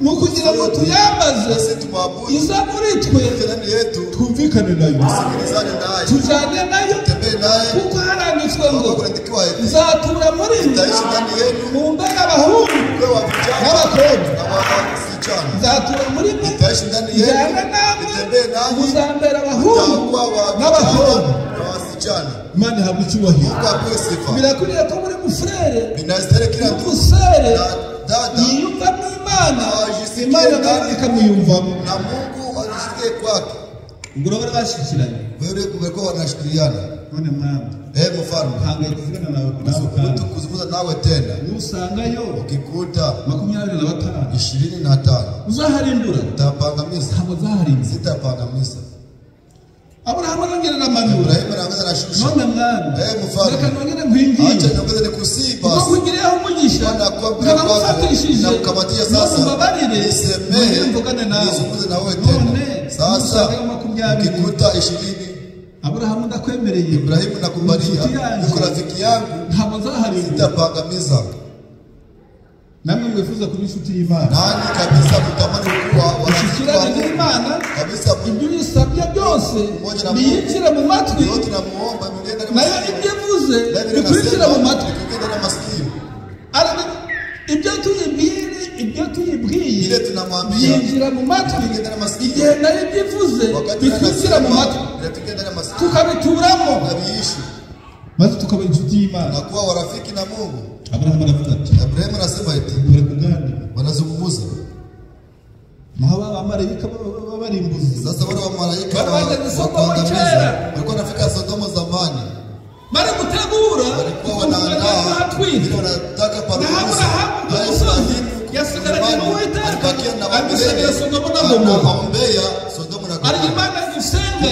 [SPEAKER 2] ukugira ngo tuyambaze
[SPEAKER 3] sisi tumwabudu
[SPEAKER 2] iza muri twe
[SPEAKER 3] ndani yetu,
[SPEAKER 2] twumvikane nayo
[SPEAKER 3] sikilizane naye,
[SPEAKER 2] tujyane nayo
[SPEAKER 3] tembee naye.
[SPEAKER 2] kuko haranditswe ngo
[SPEAKER 3] Mungu anaandikiwa eti
[SPEAKER 2] nzatura muri mwe
[SPEAKER 3] nitaishi ndani yenu
[SPEAKER 2] mu mbega abahungu
[SPEAKER 3] kwa wa vijana
[SPEAKER 2] n'abakobwa
[SPEAKER 3] na wasichana.
[SPEAKER 2] nzatura muri mwe
[SPEAKER 3] Nitaishi ndani yenu
[SPEAKER 2] njyana namwe
[SPEAKER 3] nitembee nanyi,
[SPEAKER 2] muzambera abahungu
[SPEAKER 3] mtakuwa wa
[SPEAKER 2] n'abakobwa.
[SPEAKER 3] vijana na wasichana.
[SPEAKER 2] Imana ihabwa icyubahiro.
[SPEAKER 3] Mungu apewe sifa.
[SPEAKER 2] Birakwiriye ko buri mufurere
[SPEAKER 3] Binastahili kila mtu
[SPEAKER 2] n'umusere
[SPEAKER 3] na dada
[SPEAKER 2] yiyumvamo Imana,
[SPEAKER 3] ajisikie
[SPEAKER 2] Imana
[SPEAKER 3] ndani
[SPEAKER 2] nayo ikamwiyumvamo.
[SPEAKER 3] na Mungu ajisikie kwake.
[SPEAKER 2] ngurobera bashikiranye
[SPEAKER 3] wewe kumekuwa wanashikiliana
[SPEAKER 2] none mwana
[SPEAKER 3] mfalme
[SPEAKER 2] hanga kuvugana nawe
[SPEAKER 3] kuzungumza nawe tena
[SPEAKER 2] usangayo
[SPEAKER 3] ukikuta
[SPEAKER 2] 25
[SPEAKER 3] 25
[SPEAKER 2] uzaharimbura
[SPEAKER 3] utapangamiza
[SPEAKER 2] hamo zaharimbura
[SPEAKER 3] sitapangamiza
[SPEAKER 2] Abraham arongera namanura
[SPEAKER 3] Ibrahim anaanza na shusha
[SPEAKER 2] none mwana
[SPEAKER 3] mfalme
[SPEAKER 2] reka nongere nkwingiye
[SPEAKER 3] acha niongeze nikusiba
[SPEAKER 2] kugireho umugisha
[SPEAKER 3] na ukamatia sasa nisemee
[SPEAKER 2] mvugane nawe
[SPEAKER 3] nizungumze na wewe tena sasa ukikuta 20
[SPEAKER 2] Abraham ndakwemereye
[SPEAKER 3] Ibrahim nakubalia yuko rafiki yangu
[SPEAKER 2] hamo zaharimbura
[SPEAKER 3] sitapangamiza
[SPEAKER 2] namwe mwifuza kuba inshuti y'Imana
[SPEAKER 3] nani kabisa kutamani kuwa
[SPEAKER 2] warafiki n'Imana
[SPEAKER 3] kabisa
[SPEAKER 2] ibyo yisabye byose biyinjira mu matwi
[SPEAKER 3] yote namuomba mgenda na
[SPEAKER 2] nayo ibyivuze bikwinjira mu matwi
[SPEAKER 3] kugenda na masikio
[SPEAKER 2] arabe ibyo tuyibwiye
[SPEAKER 3] ile tunamwambia
[SPEAKER 2] yinjira mu matwi igihe nayo ibyivuze bikwinjira mu matwi
[SPEAKER 3] tugenda na masikio
[SPEAKER 2] tukabituramo
[SPEAKER 3] nabiishi
[SPEAKER 2] maze tukaba inshuti y'Imana
[SPEAKER 3] na kuwa warafiki na Mungu
[SPEAKER 2] Abraham anavuga ati
[SPEAKER 3] Ibrahim anasema eti
[SPEAKER 2] bure kugani
[SPEAKER 3] wanazungumza
[SPEAKER 2] naho abamarayika babarimbuzi
[SPEAKER 3] sasa wale wamarayika
[SPEAKER 2] wakuangamiza
[SPEAKER 3] walikuwa wanafika Sodoma zamani
[SPEAKER 2] mara gutegura
[SPEAKER 3] walikuwa wanaandaa ili wanataka paruhusa
[SPEAKER 2] yasigaranye n'Uwiteka
[SPEAKER 3] abisagira
[SPEAKER 2] Sodoma na Gomora
[SPEAKER 3] aombea Sodoma na Gomora
[SPEAKER 2] Imana dusenga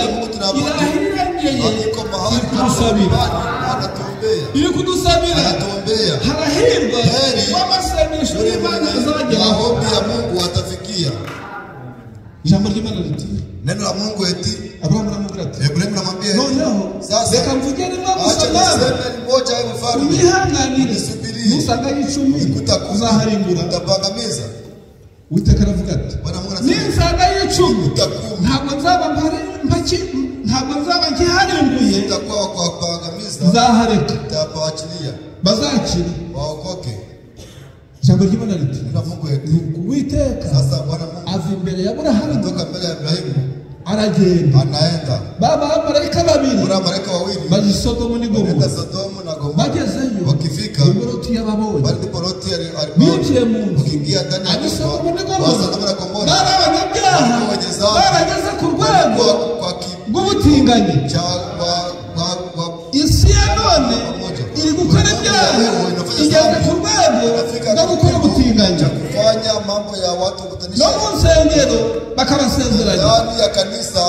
[SPEAKER 2] irahirengeye
[SPEAKER 3] iko mahali kudusabira anatuombea
[SPEAKER 2] ili kudusabira
[SPEAKER 3] anatuombea
[SPEAKER 2] harahirwa w'amasengesho y'Imana azagera
[SPEAKER 3] maombi ya Mungu atafikia
[SPEAKER 2] ijambo ry'Imana riti
[SPEAKER 3] neno la Mungu eti
[SPEAKER 2] Abraham anamubwira ati
[SPEAKER 3] Ibrahim anamwambia
[SPEAKER 2] noneho
[SPEAKER 3] sasa
[SPEAKER 2] reka mvugire mwa
[SPEAKER 3] acha niseme moja ya mfalme
[SPEAKER 2] unihanganire musanga 10 uzaharimbura
[SPEAKER 3] utapangamiza
[SPEAKER 2] Uwiteka aravuga ati ninsanga 10 ntabwo nzaba nkiharimbuye
[SPEAKER 3] itakuwa kwa kupangamiza
[SPEAKER 2] nzahareka
[SPEAKER 3] utapaachilia
[SPEAKER 2] bazakira
[SPEAKER 3] waokoke
[SPEAKER 2] ijambo ry'Imana riti
[SPEAKER 3] na Mungu eti
[SPEAKER 2] Uwiteka
[SPEAKER 3] sasa Bwana Mungu
[SPEAKER 2] ava imbere ya Abrahamu
[SPEAKER 3] kutoka mbele ya Ibrahim
[SPEAKER 2] aragenda
[SPEAKER 3] anaenda
[SPEAKER 2] baba amarayika babiri
[SPEAKER 3] kuna malaika wawili
[SPEAKER 2] baji Sodoma ni Gomora
[SPEAKER 3] Sodoma na Gomora
[SPEAKER 2] bagezeyo
[SPEAKER 3] wakifika
[SPEAKER 2] Loti y'ababonye
[SPEAKER 3] bali Loti
[SPEAKER 2] binjiye mu nzu
[SPEAKER 3] ukiingia ndani ya
[SPEAKER 2] Sodoma na
[SPEAKER 3] Gomora
[SPEAKER 2] bari abanyabyaha barageze ku rwego rw'ubutinganyi isi ya none iri gukora ibyaha igeze ku rwego rwo gukora ubutinganyi
[SPEAKER 3] kufanya mambo ya watu kutanisha
[SPEAKER 2] no mu nsengero bakabasezeranya
[SPEAKER 3] ndani ya kanisa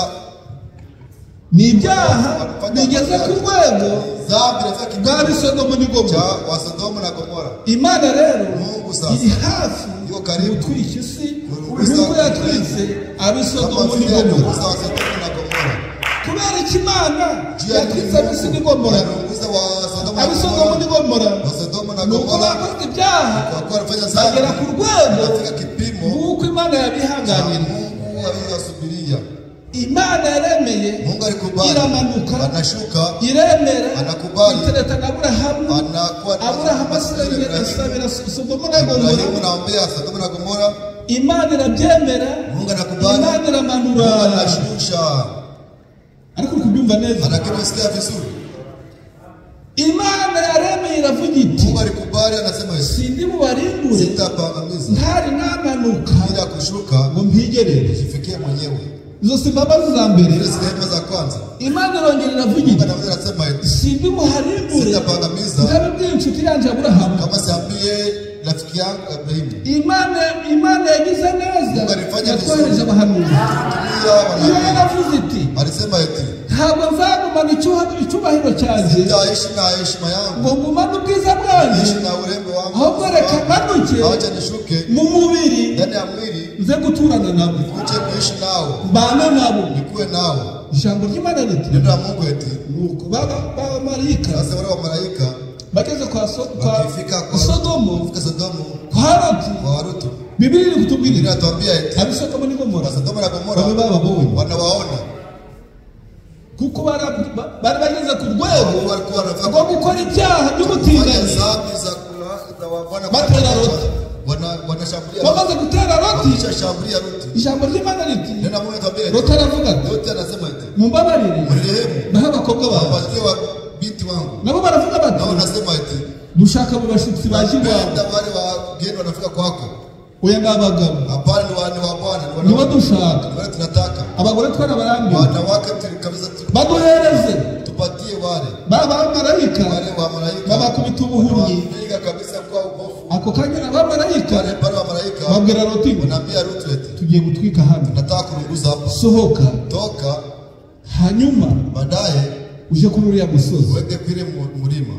[SPEAKER 2] ni ibyaha bigeze ku rwego bwa Sodoma na Gomora Imana rero iri hafi gutwika isi nk'uko yatwitse ab'i Sodoma na Gomora kubera iki Imana yatwitse ab'i Sodoma na Gomora ab'i Sodoma na Gomora nuko bakoze ibyaha bagera ku rwego nk'uko Imana yabihanganira Imana yaremeye
[SPEAKER 3] Mungu alikubali
[SPEAKER 2] iramanuka
[SPEAKER 3] anashuka
[SPEAKER 2] iremera
[SPEAKER 3] anakubali
[SPEAKER 2] itereta na Abrahamu asabira Sodoma na Gomora
[SPEAKER 3] anaombea Sodoma na Gomora
[SPEAKER 2] Imana irabyemera
[SPEAKER 3] Mungu anakubali
[SPEAKER 2] Imana iramanura
[SPEAKER 3] Mungu anashusha
[SPEAKER 2] ariko kubyumva neza
[SPEAKER 3] anakisikia vizuri
[SPEAKER 2] Imana yaremeye iravuga iti
[SPEAKER 3] Mungu alikubali anasema
[SPEAKER 2] sindi mubarimbure
[SPEAKER 3] sitapangamiza
[SPEAKER 2] ntari namanuka
[SPEAKER 3] bila kushuka
[SPEAKER 2] ngo mpigerere
[SPEAKER 3] jifikie mwenyewe
[SPEAKER 2] izo simbabazi za mbere
[SPEAKER 3] rehema za kwanza
[SPEAKER 2] Imana irongera iravuga iti
[SPEAKER 3] anasema
[SPEAKER 2] sindi muharimbure
[SPEAKER 3] sitapangamiza
[SPEAKER 2] ndabibwiye inshuti yanjye Abrahamu
[SPEAKER 3] kama siambie rafiki yangu Ibrahim
[SPEAKER 2] Imana yagize neza yatwohereje abahanuzi iyo yaravuze iti
[SPEAKER 3] alisema eti
[SPEAKER 2] ntabwo nzagumana icyubahiro cyanjye
[SPEAKER 3] sitaishi na heshima yangu
[SPEAKER 2] ngo ngumane ubwiza bwanjye
[SPEAKER 3] ishi na urembo wangu
[SPEAKER 2] ahubwo reka manuke
[SPEAKER 3] acha nishuke
[SPEAKER 2] mu mubiri
[SPEAKER 3] ndani ya mwili
[SPEAKER 2] nze guturana nabo
[SPEAKER 3] kuche kuishi nao
[SPEAKER 2] mbane nabo
[SPEAKER 3] nikuwe nao
[SPEAKER 2] ijambo ry'Imana riti
[SPEAKER 3] neno la Mungu eti
[SPEAKER 2] nuko bamarayika
[SPEAKER 3] sasa wale wamarayika
[SPEAKER 2] bageze kwa Sodoma
[SPEAKER 3] kwa Lutu
[SPEAKER 2] Biblia iri kutubwira
[SPEAKER 3] inatuambia eti
[SPEAKER 2] ab'i Sodoma na Gomora
[SPEAKER 3] Sodoma na Gomora
[SPEAKER 2] bababonye
[SPEAKER 3] wanawaona
[SPEAKER 2] kuko bari bageze ku rwego
[SPEAKER 3] walikuwa
[SPEAKER 2] rwo gukora ibyaha by'ubutinganyi batera Loti
[SPEAKER 3] wanashambulia
[SPEAKER 2] bamaze gutera Loti
[SPEAKER 3] wanashambulia Lutu
[SPEAKER 2] ijambo ry'Imana riti
[SPEAKER 3] neno la Mungu linatuambia
[SPEAKER 2] Loti aravuga
[SPEAKER 3] Loti anasema eti
[SPEAKER 2] mumbabarire baha abakobwa bawe
[SPEAKER 3] wapatie binti wangu
[SPEAKER 2] nabo baravuga bati
[SPEAKER 3] nao nasema eti
[SPEAKER 2] dushaka mu bashitsi baje iwawe
[SPEAKER 3] wale wageni wanafika kwako
[SPEAKER 2] Oya ngabagabo.
[SPEAKER 3] Hapana ni wa Bwana.
[SPEAKER 2] Nibo dushaka.
[SPEAKER 3] Wale tunataka.
[SPEAKER 2] Abagore twarabarambiwe.
[SPEAKER 3] Wanawake kabisa
[SPEAKER 2] baduhereze.
[SPEAKER 3] Tupatie wale.
[SPEAKER 2] Baba marayika.
[SPEAKER 3] Wale wa malaika.
[SPEAKER 2] Baba kubita ubuhumyi.
[SPEAKER 3] Piga kabisa kwa ubofu.
[SPEAKER 2] Ako kanya abamarayika.
[SPEAKER 3] Wale pale wa malaika.
[SPEAKER 2] Babwira Loti.
[SPEAKER 3] Wanaambia Ruth eti.
[SPEAKER 2] Tugiye gutwika hano.
[SPEAKER 3] Nataka kurunguza hapa.
[SPEAKER 2] Sohoka.
[SPEAKER 3] Toka.
[SPEAKER 2] Hanyuma.
[SPEAKER 3] Baadaye.
[SPEAKER 2] Uje kunuriya musozi.
[SPEAKER 3] Wende kwile mlima.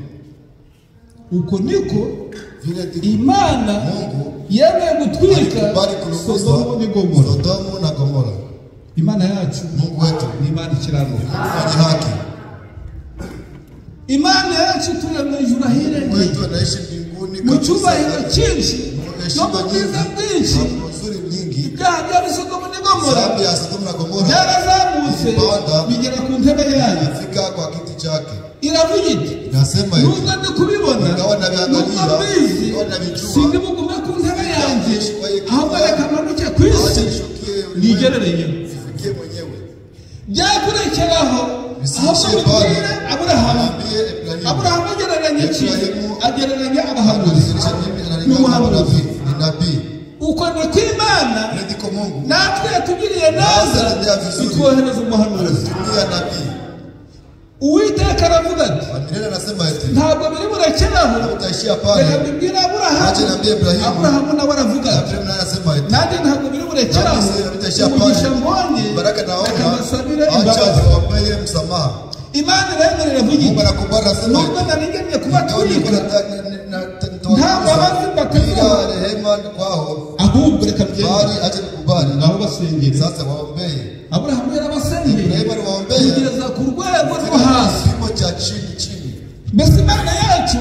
[SPEAKER 2] Uko niko
[SPEAKER 3] vile
[SPEAKER 2] Imana
[SPEAKER 3] Mungu
[SPEAKER 2] yemeye gutwika
[SPEAKER 3] Sodomu na Gomora.
[SPEAKER 2] Imana yacu
[SPEAKER 3] Mungu wetu
[SPEAKER 2] ni Imana ikiranuka.
[SPEAKER 3] Mwenye haki.
[SPEAKER 2] Imana yacu turi mu ijuru ahirengeye.
[SPEAKER 3] Mungu wetu anaishi mbinguni
[SPEAKER 2] mu cyubahiro cyinshi no mu bwiza bwinshi.
[SPEAKER 3] Nzuri nyingi.
[SPEAKER 2] Ibyaha bya Sodomu na Gomora.
[SPEAKER 3] Dhambi ya Sodomu na Gomora.
[SPEAKER 2] Byarazamutse bigera ku ntebe yayo.
[SPEAKER 3] Fika kwa kiti chake.
[SPEAKER 2] Iravuga iti
[SPEAKER 3] nasema hivi
[SPEAKER 2] nubwo ndi kubibona nubwo mbizi sindi bugume ku ntebe yanjye ahubwo reka manuke ku isi nigerereye byakurekeraho ahubwo bibwire Aburahamu agereranya iki agereranya abahanuzi n'umuhanuzi uko ni ko Imana natwe yatugiriye neza itwohereza umuhanuzi Uwiteka aravuga ati ntabwo biri burekeraho reka mbibwire Aburahamu nawe aravuga ati nanjye ntabwo biri burekeraho umugisha mbonye reka mbasabire imbabazi Imana iremerera iravuga iti nubwo narigemye kubatwika nta mbabazi mbatagira ahubwo reka byemere naho basengere Aburahamu yarabasengeye kugeza ku rwego rwo hasi mbese Imana yacu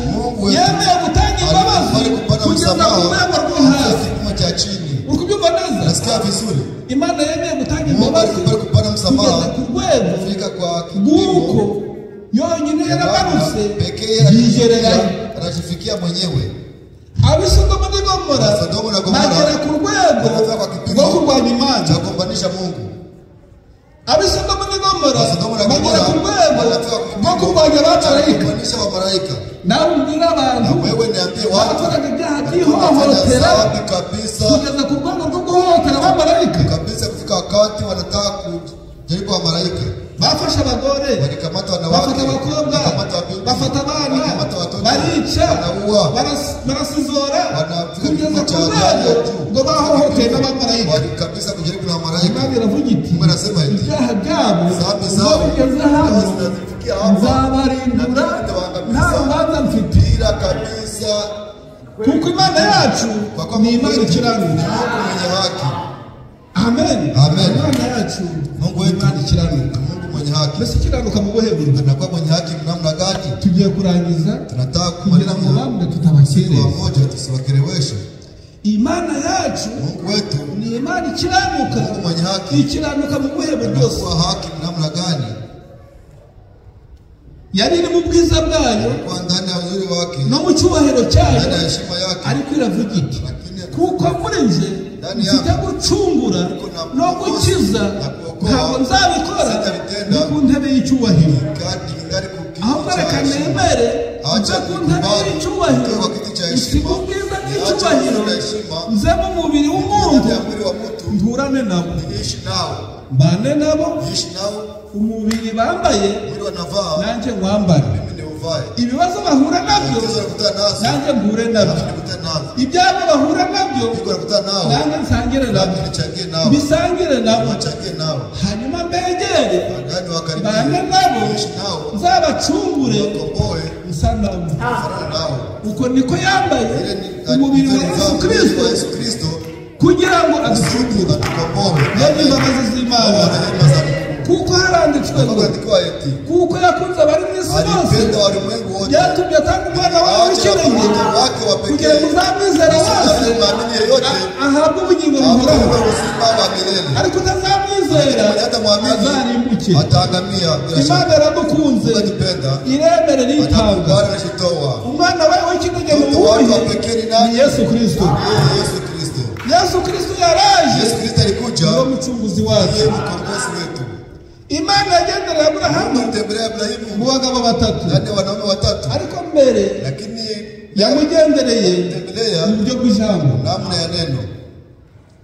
[SPEAKER 2] yemeye gutanga imbabazi kugeza ku rwego rwo hasi ukubyumva neza Imana yemeye gutanga imbabazi kugeza ku rwego rw'uko yonyine yaramanutse yigererayo
[SPEAKER 3] anajifikia mwenyewe
[SPEAKER 2] Sodomu na Gomora bagera ku rwego rwo kurwanya Imana
[SPEAKER 3] kumbanisha Mungu
[SPEAKER 2] Sodomu na Gomora bagera ku rwego rwo kurwanya abamarayika nawe umbwira abantu bakoraga ibyaha by'ihohotera kugeza ku rwego rwo guhohotera abamarayika
[SPEAKER 3] kabisa kufika wakati wanataka kujaribu abamarayika
[SPEAKER 2] bafashe abagore bafata abakobwa bafata abana barica barasizora kugeza ku rwego ngo bahohoteye n'abamarayika
[SPEAKER 3] kabisa kujaribu na abamarayika
[SPEAKER 2] Imana iravuga iti ibyaha byabo ubwo bigeze hano nzabarimbura nta rubanza mfitira
[SPEAKER 3] kabisa
[SPEAKER 2] kuko Imana yacu ni Imana ikiranuka Amen. Imana yacu
[SPEAKER 3] Mungu wetu
[SPEAKER 2] ikiranuka
[SPEAKER 3] mwenye haki.
[SPEAKER 2] Mbese ikiranuka mu buhe buryo
[SPEAKER 3] anakuwa mwenye haki namna gani?
[SPEAKER 2] Tugiye kurangiza
[SPEAKER 3] tunataka
[SPEAKER 2] kugira ngo bamwe tutabakereza
[SPEAKER 3] mmoja tusiwakereweshe.
[SPEAKER 2] Imana yacu
[SPEAKER 3] Mungu wetu
[SPEAKER 2] ni Imana ikiranuka
[SPEAKER 3] mwenye haki.
[SPEAKER 2] Ikiranuka mu buhe buryo
[SPEAKER 3] kwa haki namna gani?
[SPEAKER 2] yari iri mu bwiza bwayo
[SPEAKER 3] kwa ndani ya uzuri wake
[SPEAKER 2] no mu cyubahiro cyayo
[SPEAKER 3] ndani ya heshima yake
[SPEAKER 2] ariko iravuga iti kuko muri nje nzijya gucungura no gukiza ntabwo nzabikora ni ku ntebe y'icyubahiro ahubwo reka nemere nze ku ntebe y'icyubahiro isiga ubwiza bw'icyubahiro nze mu mubiri w'umuntu nturane nabo mbane nabo umubiri bambaye nanjye nkwambare ibibazo bahura nabyo nanjye mpure nabyo ibyago bahura nabyo nanjye nsangire nabyo bisangire nabo hanyuma mbegere mbane nabo nzabacungure nsa nabo uko niko yambaye umubiri wa Yesu Kristo kugira ngo aducungure yari imbabazi z'Imana kuko haranditswe ngo kuko yakunze abari mu isi bose byatumye atanga umwana wawe w'ikinege kugira ngo uzamwizera wese ahabwe ubugingo buhoraho ariko utazamwizera azarimbuke Imana yaradukunze iremerera itanga umwana wawe w'ikinege mu wuhe ni Yesu Kristo yaraje niwe mucunguzi wacu Imana yagenderera Aburahamu mu bagabo batatu ariko mbere yamugendereye mu buryo bw'ijambo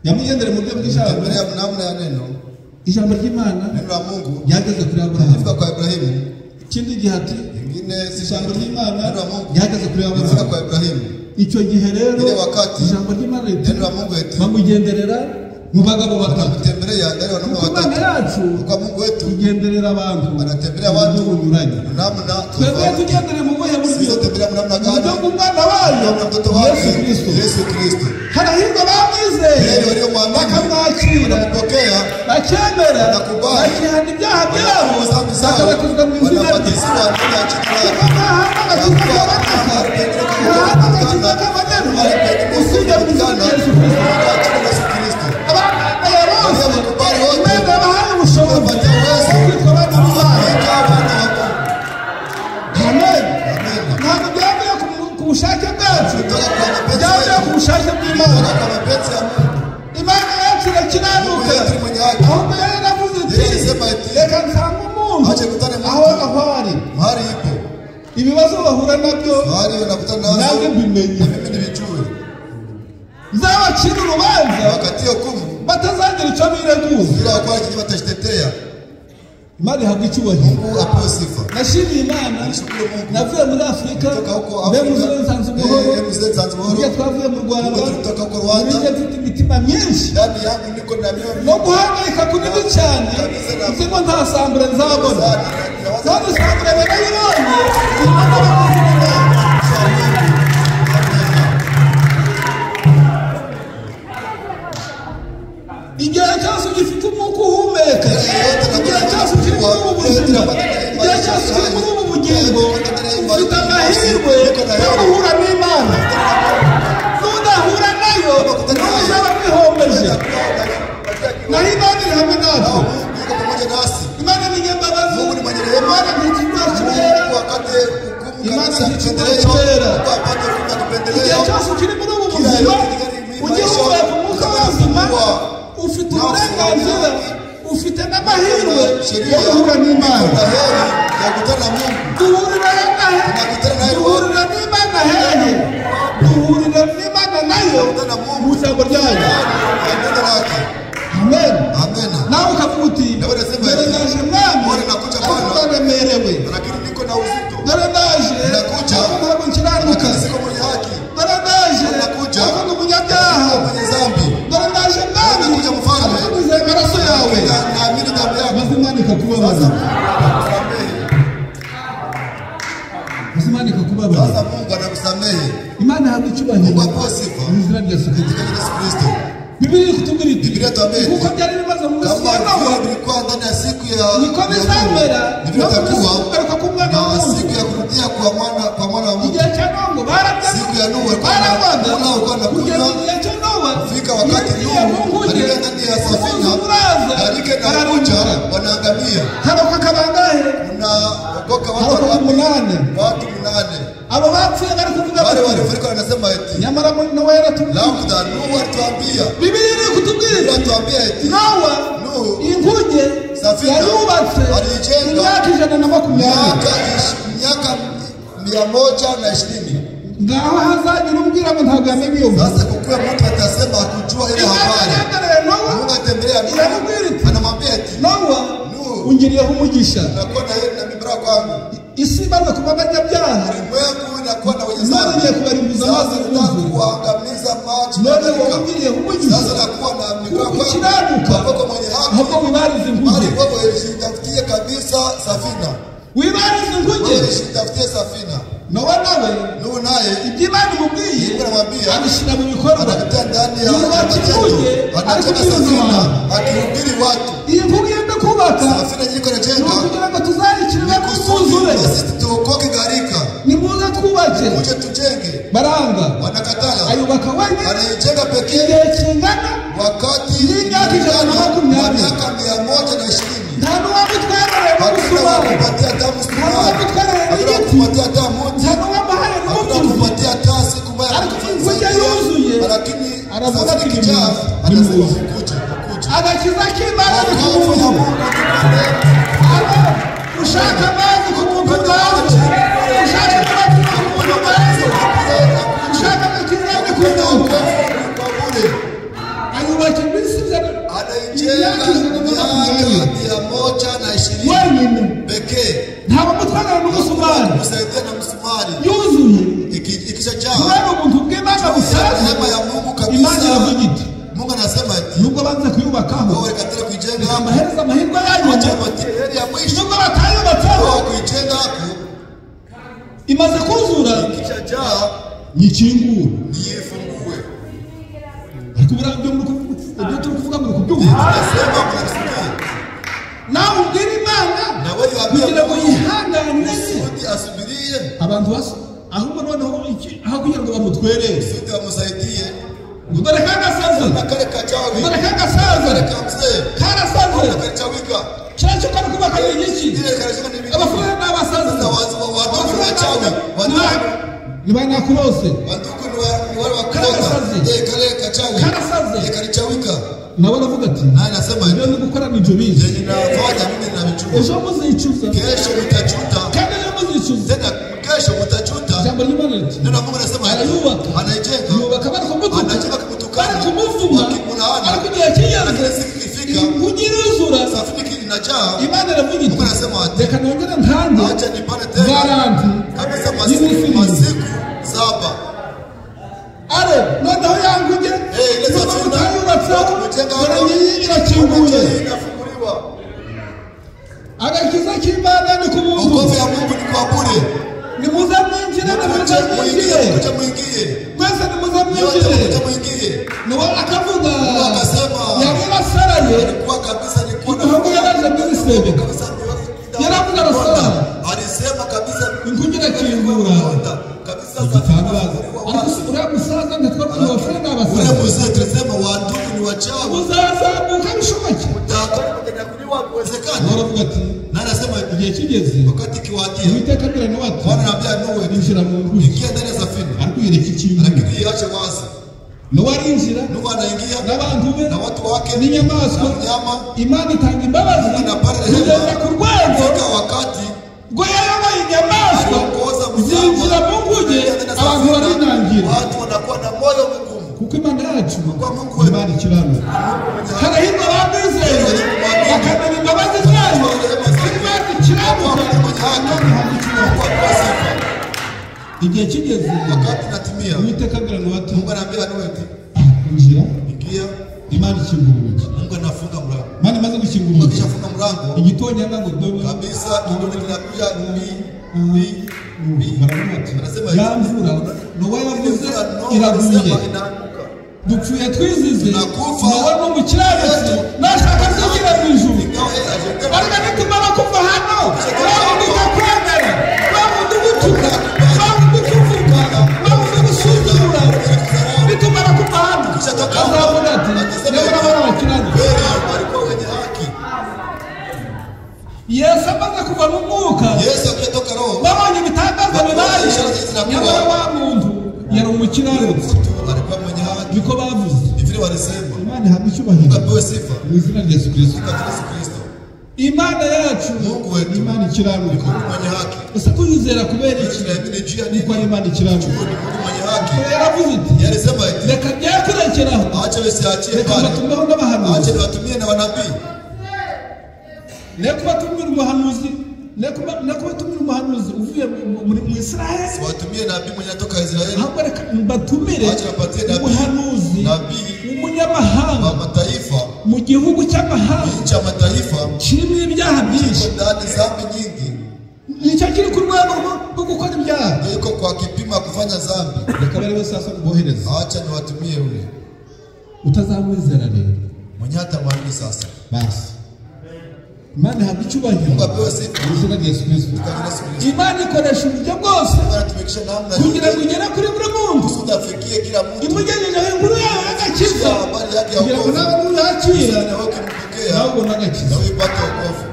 [SPEAKER 2] yamugendere mu buryo bw'ijambo.
[SPEAKER 3] Tembelea namna ya neno.
[SPEAKER 2] Ijambo ry'Imana
[SPEAKER 3] Neno la Mungu
[SPEAKER 2] ryageze kuri Abrahamu.
[SPEAKER 3] lilifika kwa Ibrahimu.
[SPEAKER 2] Ikindi gihe ati
[SPEAKER 3] Ingine si
[SPEAKER 2] ijambo ry'Imana
[SPEAKER 3] neno la Mungu
[SPEAKER 2] ryageze kuri
[SPEAKER 3] lilifika
[SPEAKER 2] Abrahamu.
[SPEAKER 3] kwa Ibrahimu.
[SPEAKER 2] Icyo gihe rero
[SPEAKER 3] Ile wakati
[SPEAKER 2] ijambo ry'Imana riti
[SPEAKER 3] neno la Mungu eti
[SPEAKER 2] bamugenderera mu bagabo batatu.
[SPEAKER 3] anamtembelea ndani wanaume
[SPEAKER 2] Imana
[SPEAKER 3] watatu.
[SPEAKER 2] yacu
[SPEAKER 3] Kwa Mungu wetu
[SPEAKER 2] igenderera abantu
[SPEAKER 3] anatembelea watu
[SPEAKER 2] bunyuranye.
[SPEAKER 3] namna
[SPEAKER 2] Twebwe
[SPEAKER 3] tofauti.
[SPEAKER 2] tugendere mu buhe buryo?
[SPEAKER 3] Sisi tembelea namna
[SPEAKER 2] Uburyo
[SPEAKER 3] gani?
[SPEAKER 2] bw'umwana wayo
[SPEAKER 3] Namna mtoto wake
[SPEAKER 2] Yesu Kristo.
[SPEAKER 3] Yesu Kristo.
[SPEAKER 2] Harahirwa bamwizeye
[SPEAKER 3] Yeye waliomwamini
[SPEAKER 2] bakamwakira
[SPEAKER 3] wanampokea
[SPEAKER 2] bakemera
[SPEAKER 3] Wanakubali.
[SPEAKER 2] bakihana ibyaha byabo
[SPEAKER 3] dhambi zao
[SPEAKER 2] bakabatizwa mu izina rye.
[SPEAKER 3] wanabatizwa ndani ya jina lake.
[SPEAKER 2] Ntahana agakiza kaboneka, ntahana agakiza kaboneka usibye mu izina rya Yesu Kristo. Abana bose Imana yabahaye ubushobozi bwo kwitwa abana b'Imana. Amen. Ntabwo byavuye ku bushake bwacu, byavuye ku bushake bw'Imana. Imana yacu irakiranuka, ahubwo yari yaravuze iti reka nsange umuntu aho ari.
[SPEAKER 3] Mahali ipo.
[SPEAKER 2] Ibibazo bahura nabyo
[SPEAKER 3] Mahali wanakutana nazo.
[SPEAKER 2] nange mbimenye,
[SPEAKER 3] Mimi nibijue.
[SPEAKER 2] nzabacira urubanza
[SPEAKER 3] Wakati hukumu
[SPEAKER 2] batazagira icyo bireguza.
[SPEAKER 3] bila wakati kitu watajitetea.
[SPEAKER 2] Imana ihabwa icyubahiro.
[SPEAKER 3] Mungu apewe sifa.
[SPEAKER 2] Nashimiye Imana, navuye muri Afurika, mbe muzehe nsanze umuhoro, njye twavuye mu Rwanda, njye mfite imitima myinshi
[SPEAKER 3] Ndani yangu niko na mioyo
[SPEAKER 2] no guhangayika kunini cyane, nzi ngo nta sambure nzabona. Kandi sambure narayibonye, Imana yakoze neza. Igihe cyose ugifite umwuka uhumeka, igihe cyose ukiri muri ubu buzima, igihe cyose ukiri muri ubu bugingo, ufite amahirwe yo guhura n'Imana. Nudahura nayo ntuzaba wihombeje, naho Imana iri hamwe natwe.
[SPEAKER 3] Mungu pamoja nasi.
[SPEAKER 2] Imana ni nyembabazi,
[SPEAKER 3] Mungu ni mwenye rehema.
[SPEAKER 2] Imana ni ikibera,
[SPEAKER 3] Wakati hukumu
[SPEAKER 2] Imana
[SPEAKER 3] kabisa
[SPEAKER 2] ni
[SPEAKER 3] kipendeleo,
[SPEAKER 2] ikibera.
[SPEAKER 3] Mungu apate hukumu ya
[SPEAKER 2] Igihe
[SPEAKER 3] kipendeleo.
[SPEAKER 2] cyose ukiri muri ubu buzima, ugihumeka umwuka w'ubuzima, ufite uburenganzira, ufite n'amahirwe yo guhura n'Imana.
[SPEAKER 3] Kuna heri ya kukutana na Mungu.
[SPEAKER 2] Duhurira n'Imana hehe? Duhurira n'Imana nayo mu ijambo ryayo.
[SPEAKER 3] Ya neno lake.
[SPEAKER 2] Amen.
[SPEAKER 3] Amen.
[SPEAKER 2] Nawe ukavuga uti
[SPEAKER 3] Nawe unasema
[SPEAKER 2] dore
[SPEAKER 3] hivi,
[SPEAKER 2] ndaje mwami
[SPEAKER 3] Bwana nakuja Bwana.
[SPEAKER 2] ariko ndaremerewe,
[SPEAKER 3] Lakini niko na uzito.
[SPEAKER 2] dore ndaje
[SPEAKER 3] Nakuja.
[SPEAKER 2] ariko ntabwo nkiranuka,
[SPEAKER 3] Lakini siko mwenye haki.
[SPEAKER 2] dore ndaje
[SPEAKER 3] Nakuja.
[SPEAKER 2] ariko ndi umunyabyaha,
[SPEAKER 3] Mwenye dhambi.
[SPEAKER 2] dore ndaje mwami
[SPEAKER 3] Nakuja mfalme.
[SPEAKER 2] ariko nizeye amaraso yawe.
[SPEAKER 3] Naamini damu yako.
[SPEAKER 2] Maze Imana ikakubabaza, maze Imana ikakubabaza.
[SPEAKER 3] Sasa Mungu anakusamehe.
[SPEAKER 2] Imana ihabwa icyubahiro
[SPEAKER 3] Mungu apewe sifa.
[SPEAKER 2] mu izina rya Yesu Kristo.
[SPEAKER 3] Katika Yesu Kristo.
[SPEAKER 2] Bibiliya ikutubwira iti
[SPEAKER 3] Biblia tuambie iti,
[SPEAKER 2] kuko byari bimaze mu minsi
[SPEAKER 3] kama
[SPEAKER 2] ya Nowa,
[SPEAKER 3] vile vilikuwa ndani ya siku ya
[SPEAKER 2] niko
[SPEAKER 3] ya
[SPEAKER 2] bizamera
[SPEAKER 3] Nuhu, ndivyo
[SPEAKER 2] no mu minsi
[SPEAKER 3] itakuwa
[SPEAKER 2] y'ukugaruka k'umwana
[SPEAKER 3] na
[SPEAKER 2] w'umuntu.
[SPEAKER 3] siku ya kurudia kwa mwana wa Mungu.
[SPEAKER 2] Igihe cya Nowa
[SPEAKER 3] Siku ya Nuhu walikuwa
[SPEAKER 2] barabwaga
[SPEAKER 3] walikuwa
[SPEAKER 2] kugeza
[SPEAKER 3] wanakunywa.
[SPEAKER 2] igihe cya Nowa,
[SPEAKER 3] Fika wakati
[SPEAKER 2] yagiye mu
[SPEAKER 3] Nuhu
[SPEAKER 2] nkuge,
[SPEAKER 3] alienda ndani ya safina,
[SPEAKER 2] uraza
[SPEAKER 3] gharika inakuja,
[SPEAKER 2] bararimbuka.
[SPEAKER 3] wanaangamia.
[SPEAKER 2] Haroka kabangahe?
[SPEAKER 3] Kuna okoka watu
[SPEAKER 2] Haroka
[SPEAKER 3] wangapi?
[SPEAKER 2] umunani.
[SPEAKER 3] Watu 8.
[SPEAKER 2] Abo bapfuye bari kuvuga
[SPEAKER 3] Wale
[SPEAKER 2] bati
[SPEAKER 3] walifariki wanasema eti,
[SPEAKER 2] nyamara Nowa yaratubwiye.
[SPEAKER 3] labda Nuhu alituambia,
[SPEAKER 2] Bibiliya iri kutubwira
[SPEAKER 3] alituambia eti
[SPEAKER 2] Nowa
[SPEAKER 3] Nuhu
[SPEAKER 2] inkuge
[SPEAKER 3] Safina
[SPEAKER 2] yarubatse
[SPEAKER 3] alijenga
[SPEAKER 2] imyaka 120.
[SPEAKER 3] miaka 120.
[SPEAKER 2] Ngaho hazagira umbwira ngo ntabwo yamenye iyo nkuru.
[SPEAKER 3] Sasa kukuwa mtu atasema hakujua ile habari.
[SPEAKER 2] Imana Nowa
[SPEAKER 3] Mungu atembelea
[SPEAKER 2] iramubwira iti
[SPEAKER 3] Nuhu, anamwambia eti,
[SPEAKER 2] Nowa
[SPEAKER 3] Nuhu,
[SPEAKER 2] ungiriyeho umugisha,
[SPEAKER 3] nakuwa na yeye na mibara kwangu.
[SPEAKER 2] isi imaze kuba abanyabyaha,
[SPEAKER 3] Ulimwengu inakuwa na wenye
[SPEAKER 2] none ngiye
[SPEAKER 3] dhambi.
[SPEAKER 2] kubarimbuza
[SPEAKER 3] Sasa
[SPEAKER 2] amazi
[SPEAKER 3] nataka
[SPEAKER 2] y'umwuzure.
[SPEAKER 3] kuangamiza maji
[SPEAKER 2] None
[SPEAKER 3] katika.
[SPEAKER 2] wowe ungiriyeho umugisha
[SPEAKER 3] Sasa nakuwa na mibara
[SPEAKER 2] kuko
[SPEAKER 3] kwangu.
[SPEAKER 2] ukiranuka,
[SPEAKER 3] Wako mwenye haki.
[SPEAKER 2] ahubwo wibarize inkuge,
[SPEAKER 3] Bali wewe jitafutie kabisa safina.
[SPEAKER 2] wibarize inkuge.
[SPEAKER 3] Wewe jitafutie safina.
[SPEAKER 2] Nowa nawe
[SPEAKER 3] Nuhu naye
[SPEAKER 2] ibyo Imana imubwiye
[SPEAKER 3] Mungu anamwambia
[SPEAKER 2] abishyira mu bikorwa.
[SPEAKER 3] anakuta ndani ya
[SPEAKER 2] Yubaka
[SPEAKER 3] matendo.
[SPEAKER 2] inkuge,
[SPEAKER 3] Anakuta
[SPEAKER 2] ariko
[SPEAKER 3] safina
[SPEAKER 2] ibintu
[SPEAKER 3] akihubiri watu.
[SPEAKER 2] iyi nkuge yenda kubaka
[SPEAKER 3] Safina nyiko
[SPEAKER 2] ni
[SPEAKER 3] najenga
[SPEAKER 2] ukugira ngo tuzayikirire mu
[SPEAKER 3] kusudi
[SPEAKER 2] mwuzure.
[SPEAKER 3] sisi tuokoke gharika.
[SPEAKER 2] Nimuze twubake,
[SPEAKER 3] Uje tujenge.
[SPEAKER 2] baranga
[SPEAKER 3] Wanakatala.
[SPEAKER 2] ayubaka wenyine
[SPEAKER 3] Anaijenga pekee
[SPEAKER 2] igihe kingana
[SPEAKER 3] wakati
[SPEAKER 2] y'imyaka 120.
[SPEAKER 3] wa miaka 120.
[SPEAKER 2] nta n'uwamutwerereye mu
[SPEAKER 3] Hakuna
[SPEAKER 2] gusubara,
[SPEAKER 3] kupatia damu siku moja. Hakuna kupatia damu
[SPEAKER 2] nta n'uwamuhaye
[SPEAKER 3] Hakuna
[SPEAKER 2] n'umuvuzi.
[SPEAKER 3] kupatia taa siku moja.
[SPEAKER 2] Ariko inkuge yuzuye,
[SPEAKER 3] Lakini
[SPEAKER 2] aravuga
[SPEAKER 3] safina
[SPEAKER 2] ati
[SPEAKER 3] kijaa
[SPEAKER 2] nimuze.
[SPEAKER 3] anasema kuja.
[SPEAKER 2] agakiza k'Imana ni ku
[SPEAKER 3] Wokovu ya
[SPEAKER 2] muntu.
[SPEAKER 3] Mungu ni kwa neema.
[SPEAKER 2] Abo ushaka amazi ku muntu mazi, ushaka amazi ku muntu mazi, ushaka agakiza ni ku muntu.
[SPEAKER 3] Kwa bure.
[SPEAKER 2] Ayubaka n'umusumari
[SPEAKER 3] Msaidia na msumari.
[SPEAKER 2] yuzuye
[SPEAKER 3] Ikishajaa.
[SPEAKER 2] kubera ubuntu bw'Imana busaze
[SPEAKER 3] Neema ya Mungu
[SPEAKER 2] Imana
[SPEAKER 3] kabisa.
[SPEAKER 2] iravuga iti
[SPEAKER 3] Mungu anasema ati
[SPEAKER 2] nubwo banze kuyubakaho
[SPEAKER 3] wao kataka kujenga hapo.
[SPEAKER 2] amaherezo amahirwe yanyu
[SPEAKER 3] Acha materi ya mwisho.
[SPEAKER 2] nubwo batayubatseho
[SPEAKER 3] Wao kujenga hapo.
[SPEAKER 2] imaze kuzura
[SPEAKER 3] Ikishajaa
[SPEAKER 2] nyikingura
[SPEAKER 3] nifungue.
[SPEAKER 2] ariko burabyo ibyo turi kuvuga muri kubyumva
[SPEAKER 3] Tunasema mnasikia.
[SPEAKER 2] nawe ubwira Imana
[SPEAKER 3] Na wewe
[SPEAKER 2] kugira ngo
[SPEAKER 3] waambie
[SPEAKER 2] yihanganire
[SPEAKER 3] Mungu asubirie.
[SPEAKER 2] abantu basa ahubwo noneho aho kugira ngo bamutwerere
[SPEAKER 3] Sisi wamsaidie.
[SPEAKER 2] dore kagasaza
[SPEAKER 3] Na kale kachawi.
[SPEAKER 2] dore kagasaza
[SPEAKER 3] Kamzee.
[SPEAKER 2] karasaze
[SPEAKER 3] Kachawika.
[SPEAKER 2] kiracyo kari kubaka ni iki
[SPEAKER 3] Ile karashika ni
[SPEAKER 2] abafurere n'abasaza
[SPEAKER 3] Sasa watu ni wachawi.
[SPEAKER 2] ntibanakurose
[SPEAKER 3] Wanduku ni wale wa kutoka. Kale kachawi.
[SPEAKER 2] karasaze
[SPEAKER 3] Kalichawika.
[SPEAKER 2] nawe aravuga ati
[SPEAKER 3] Na anasema
[SPEAKER 2] ibyo ndi gukora ni ibyo bize
[SPEAKER 3] yenye nafanya mimi ninavichukua.
[SPEAKER 2] ejo muzicuza
[SPEAKER 3] Kesho mtajuta.
[SPEAKER 2] kandi ejo muzicuza
[SPEAKER 3] Tena kesho mtajuta.
[SPEAKER 2] ijambo ry'Imana riti
[SPEAKER 3] Neno la Mungu anasema
[SPEAKER 2] arayubaka
[SPEAKER 3] anaijenga.
[SPEAKER 2] yubaka bari kumutuka
[SPEAKER 3] Anajenga kumutukana.
[SPEAKER 2] bari kumuvuma
[SPEAKER 3] Wakimulaana.
[SPEAKER 2] ariko igihe kigeze
[SPEAKER 3] Lakini siku ikifika
[SPEAKER 2] kugiruzura
[SPEAKER 3] safari inajaa.
[SPEAKER 2] Imana iravuga iti
[SPEAKER 3] Mungu anasema ati
[SPEAKER 2] reka nongere ntange
[SPEAKER 3] acha nipane tena
[SPEAKER 2] garanti
[SPEAKER 3] kabisa
[SPEAKER 2] y'imisi
[SPEAKER 3] masiku 7.
[SPEAKER 2] are noneho yanguge
[SPEAKER 3] ile
[SPEAKER 2] niba
[SPEAKER 3] safina
[SPEAKER 2] utayubatseho
[SPEAKER 3] kujenga
[SPEAKER 2] dore
[SPEAKER 3] hapo.
[SPEAKER 2] ngiyi irakinguye
[SPEAKER 3] Inafunguliwa.
[SPEAKER 2] agakiza k'Imana ni ku buntu
[SPEAKER 3] Wokovu ya Mungu ni kwa bure.
[SPEAKER 2] nimuze mwinjire nimuze mwinjire
[SPEAKER 3] Kuja mwingie.
[SPEAKER 2] mwese nimuze
[SPEAKER 3] Yote
[SPEAKER 2] mwinjire
[SPEAKER 3] kuja mwingie.
[SPEAKER 2] niwe akavuga
[SPEAKER 3] Akasema
[SPEAKER 2] yari arasaraye
[SPEAKER 3] kwa kabisa ni kwa
[SPEAKER 2] umuhungu yaraje muri sebe
[SPEAKER 3] kabisa
[SPEAKER 2] yaravuga arasara
[SPEAKER 3] alisema kabisa
[SPEAKER 2] inkugira akingura
[SPEAKER 3] kabisa
[SPEAKER 2] igitangaza ariko uriya musaza ntitwa abafurere
[SPEAKER 3] ule
[SPEAKER 2] n'abasaza
[SPEAKER 3] mzee tulisema wandugu ni wachawi.
[SPEAKER 2] uzazamuka bishoboke
[SPEAKER 3] Utakuwa kuwezekana.
[SPEAKER 2] aravuga ati
[SPEAKER 3] Na anasema
[SPEAKER 2] igihe kigeze
[SPEAKER 3] wakati kiwadia.
[SPEAKER 2] uwiteka abwira nawe ati
[SPEAKER 3] Bwana anambia Nuhu
[SPEAKER 2] injira mu nkuge
[SPEAKER 3] ingia ndani ya safina.
[SPEAKER 2] ariko yereka ikintu
[SPEAKER 3] Lakini iache wazi.
[SPEAKER 2] nawe arinjira
[SPEAKER 3] Nuhu anaingia
[SPEAKER 2] n'abantu be
[SPEAKER 3] na watu wake
[SPEAKER 2] n'inyamaswa
[SPEAKER 3] na mnyama.
[SPEAKER 2] Imana itanga imbabazi
[SPEAKER 3] Inapanda
[SPEAKER 2] kugeza
[SPEAKER 3] rehema.
[SPEAKER 2] ku rwego
[SPEAKER 3] Fika wakati
[SPEAKER 2] ngo yayoboye inyamaswa
[SPEAKER 3] aliongoza
[SPEAKER 2] zinjira mu nguge abantu barinangira
[SPEAKER 3] watu wanakuwa na moyo mgumu.
[SPEAKER 2] kuko Imana yacu
[SPEAKER 3] Kwa Mungu wetu.
[SPEAKER 2] Imana ikiranuka harahirwa abamwizeye bakamenya imbabazi zayo Imana ikiranuka igihe kigeze
[SPEAKER 3] Wakati natimia.
[SPEAKER 2] uwiteka abwira nawe ati
[SPEAKER 3] Mungu anaambia Nuhu eti
[SPEAKER 2] injira
[SPEAKER 3] ingia.
[SPEAKER 2] Imana ikingura urugi
[SPEAKER 3] Mungu anafunga mlango.
[SPEAKER 2] Imana imaze gukingura urugi
[SPEAKER 3] Akishafunga mlango
[SPEAKER 2] igitonyanga ngo dobe
[SPEAKER 3] kabisa kidumu kinakuja
[SPEAKER 2] baravuga ati
[SPEAKER 3] Anasema
[SPEAKER 2] ya mvura Nowa yavuze
[SPEAKER 3] Noa
[SPEAKER 2] iraguye
[SPEAKER 3] anasema inaanguka.
[SPEAKER 2] dupfuye twizize
[SPEAKER 3] Tunakufa.
[SPEAKER 2] Nowa ni umukiranutsi nashaka kuzigera mu ijuru
[SPEAKER 3] Ingawa yeye ajengeka.
[SPEAKER 2] ariko nitumara kuva hano wabundi utakwemera wabundi ugutuka wabundi ukuvuga wabundi ugusuzugura nitumara kuva hano azavuga ati niba nabona abakiranutsi
[SPEAKER 3] Kweli walikuwa wenye haki.
[SPEAKER 2] Yesu amaze kuva mu mwuka
[SPEAKER 3] Yesu akitoka roho.
[SPEAKER 2] babonye ibitangaza bibaye nyamara wa muntu yari umukiranutsi
[SPEAKER 3] Alikuwa mwenye haki.
[SPEAKER 2] niko bavuze
[SPEAKER 3] Hivi walisema
[SPEAKER 2] Imana ihabwa icyubahiro
[SPEAKER 3] apewe sifa
[SPEAKER 2] mu izina rya Yesu Kristo
[SPEAKER 3] kwa Yesu Kristo.
[SPEAKER 2] Imana yacu
[SPEAKER 3] Mungu wetu.
[SPEAKER 2] Imana ikiranuka
[SPEAKER 3] Mungu mwenye haki.
[SPEAKER 2] ese tuyizera kubera iki
[SPEAKER 3] Tunaamini juu ya
[SPEAKER 2] kuko
[SPEAKER 3] nini?
[SPEAKER 2] ari Imana ikiranuka
[SPEAKER 3] Mungu mwenye haki.
[SPEAKER 2] yaravuze iti
[SPEAKER 3] Yalisema eti
[SPEAKER 2] reka byakurekeraho
[SPEAKER 3] acha wasiachie
[SPEAKER 2] reka
[SPEAKER 3] pale.
[SPEAKER 2] batumeho n'abahanuzi
[SPEAKER 3] Acha niwatumie na wanabii.
[SPEAKER 2] reka batumire umuhanuzi reka batumire umuhanuzi uvuye mu Israeli
[SPEAKER 3] Siwatumie nabii mwenye anatoka Israeli.
[SPEAKER 2] ahubwo reka batumire
[SPEAKER 3] Acha wapatie nabii.
[SPEAKER 2] umuhanuzi
[SPEAKER 3] Nabii
[SPEAKER 2] umunyamahanga
[SPEAKER 3] wa mataifa.
[SPEAKER 2] mu gihugu cy'amahanga
[SPEAKER 3] Nchi ya mataifa.
[SPEAKER 2] kirimo ibyaha byinshi
[SPEAKER 3] Iko ndani dhambi nyingi.
[SPEAKER 2] nicyo kiri ku rwego rwo gukora ibyaha
[SPEAKER 3] Ndio iko kwa kipima kufanya dhambi.
[SPEAKER 2] reka bari bose sasa kubohereza
[SPEAKER 3] Acha niwatumie ule.
[SPEAKER 2] utazamwizera rero
[SPEAKER 3] Mwenye hata mwamini sasa.
[SPEAKER 2] basi Imana ihabwa icyubahiro
[SPEAKER 3] Mungu apewe sifa.
[SPEAKER 2] mu izina rya Yesu Kristo
[SPEAKER 3] Kwa Yesu Kristo.
[SPEAKER 2] Imana ikoresha uburyo bwose
[SPEAKER 3] Mungu anatumikisha namna
[SPEAKER 2] kugira ngo
[SPEAKER 3] yote.
[SPEAKER 2] igere kuri buri muntu
[SPEAKER 3] Usidafikie kila mtu.
[SPEAKER 2] imugejejeho inkuru yawe y'agakiza
[SPEAKER 3] Habari yake ya
[SPEAKER 2] kugira ngo
[SPEAKER 3] wokovu.
[SPEAKER 2] nawe nuyakira
[SPEAKER 3] Na wewe ukimpokea
[SPEAKER 2] nawe ubone agakiza
[SPEAKER 3] na wewe upate wokovu.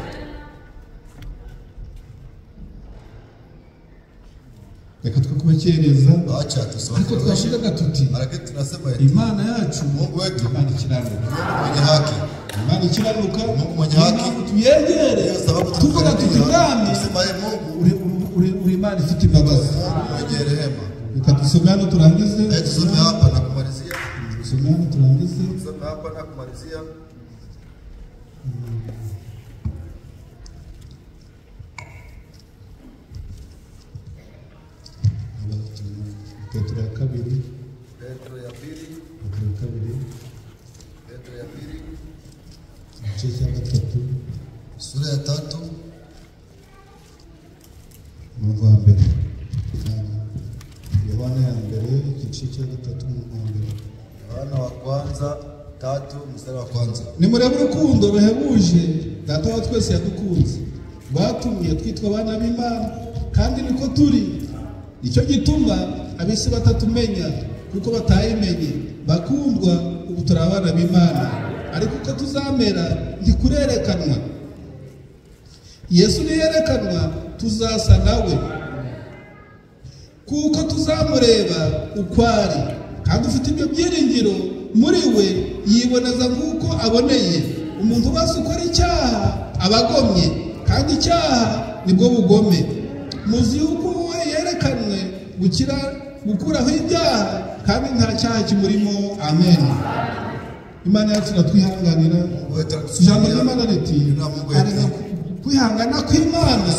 [SPEAKER 2] reka twe kubakereza
[SPEAKER 3] Acha
[SPEAKER 2] ariko
[SPEAKER 3] tusome.
[SPEAKER 2] twashigaga tuti
[SPEAKER 3] Lakini tunasema eti
[SPEAKER 2] Imana yacu
[SPEAKER 3] Mungu wetu
[SPEAKER 2] Imana ikiranuka
[SPEAKER 3] Mungu mwenye haki.
[SPEAKER 2] Imana ikiranuka
[SPEAKER 3] Mungu mwenye haki.
[SPEAKER 2] tuyegere
[SPEAKER 3] Hiyo sababu
[SPEAKER 2] tuvuga tuti mwami
[SPEAKER 3] tusema yeye Mungu
[SPEAKER 2] uri Imana ifite imbabazi
[SPEAKER 3] mwenye rehema.
[SPEAKER 2] reka dusome hano turangize
[SPEAKER 3] Tusome hapa na kumalizia.
[SPEAKER 2] dusome hano turangize
[SPEAKER 3] Tusome hapa na kumalizia.
[SPEAKER 2] Petero ya kabiri
[SPEAKER 3] Petero ya pili
[SPEAKER 2] igice cya gatatu
[SPEAKER 3] sura ya 3
[SPEAKER 2] umurongo wa mbere. Yohana ya mbere igice cya gatatu umurongo wa mbere.
[SPEAKER 3] Yohana wa kwanza 3 mstari wa kwanza.
[SPEAKER 2] Nimurebe urukundo ruhebuje Data wa twese yadukunze, rwatumye twitwa abana b'Imana, kandi niko turi. Nicyo gituma abisi batatumenya kuko batayimenye. Bakundwa, ubu turi abana b'Imana, ariko uko tuzamera ntikurerekanwa. Yesu niyerekanwa tuzasa nawe, kuko tuzamureba uko ari. Kandi ufite ibyo byiringiro muri we yiboneza nk'uko aboneye. Umuntu wese ukora icyaha abagomye, kandi icyaha nibwo bugome. Muzi yuko we yerekanwe gukuraho ibyaha, kandi nta cyaha kimurimo. Amen. Imana yacu natwihanganira. Ijambo ry'Imana riti kwihangana kw'Imana,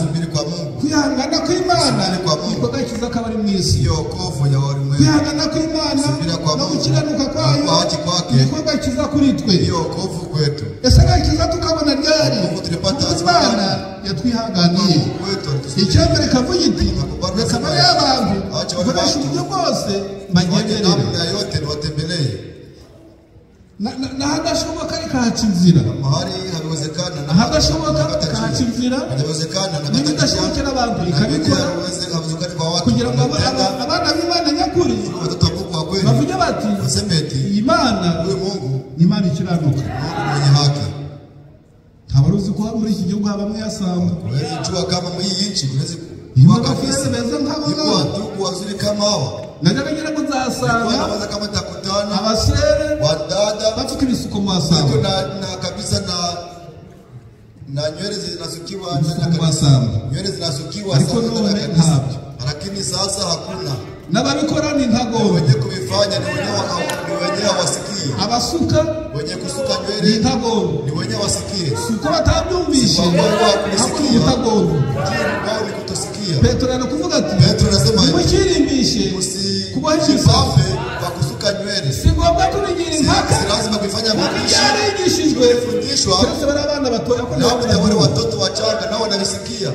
[SPEAKER 2] kwihangana kw'Imana niko gakiza k'abari mu isi. Kwihangana kw'Imana no gukiranuka kwayo niko gakiza kuri twe. Ese gakiza tukabona ryari? Imana yatwihanganiye. Icyambere kavuga iti reka bari abantu bakoresha uburyo bwose bagenderere. Nahadashoboka ikahaca inzira, ahadashoboka ikahaca inzira, n'ibidashobokera abantu ikabikora, kugira ngo abana b'Imana nyakuri bavuge bati iyi Mana ni Imana ikiranuka. Ntabwo uzi ko muri iki gihugu habamwe yasamba abafurere beza nk'abo. Najyaga ngira ngo nzasanga abasirere bafite ibisuko mu masamba,
[SPEAKER 3] na nywele zinasukiwa
[SPEAKER 2] ariko none ntabyo.
[SPEAKER 3] Lakini sasa hakuna.
[SPEAKER 2] N'ababikora ni ntagomba.
[SPEAKER 3] Wenye kubifanya ni wenyewe wasikie.
[SPEAKER 2] Abasuka
[SPEAKER 3] wenye kusuka nywele
[SPEAKER 2] ni ntagomba,
[SPEAKER 3] ni wenyewe wasikie.
[SPEAKER 2] Suko batabyumvishe hakuna ntagomba.
[SPEAKER 3] Wao ni kutosikia.
[SPEAKER 2] Petero anakuvuga ati
[SPEAKER 3] Petero anasema
[SPEAKER 2] mukirimbishe
[SPEAKER 3] kubahisafe kwa kusuka nywele.
[SPEAKER 2] Si ngombwa kubigira impaka,
[SPEAKER 3] si lazima kuifanya mapishi.
[SPEAKER 2] Yarigishijwe
[SPEAKER 3] fundishwa.
[SPEAKER 2] Sasa bari abana batoya ko
[SPEAKER 3] na wale watoto wachanga nao wanabisikia.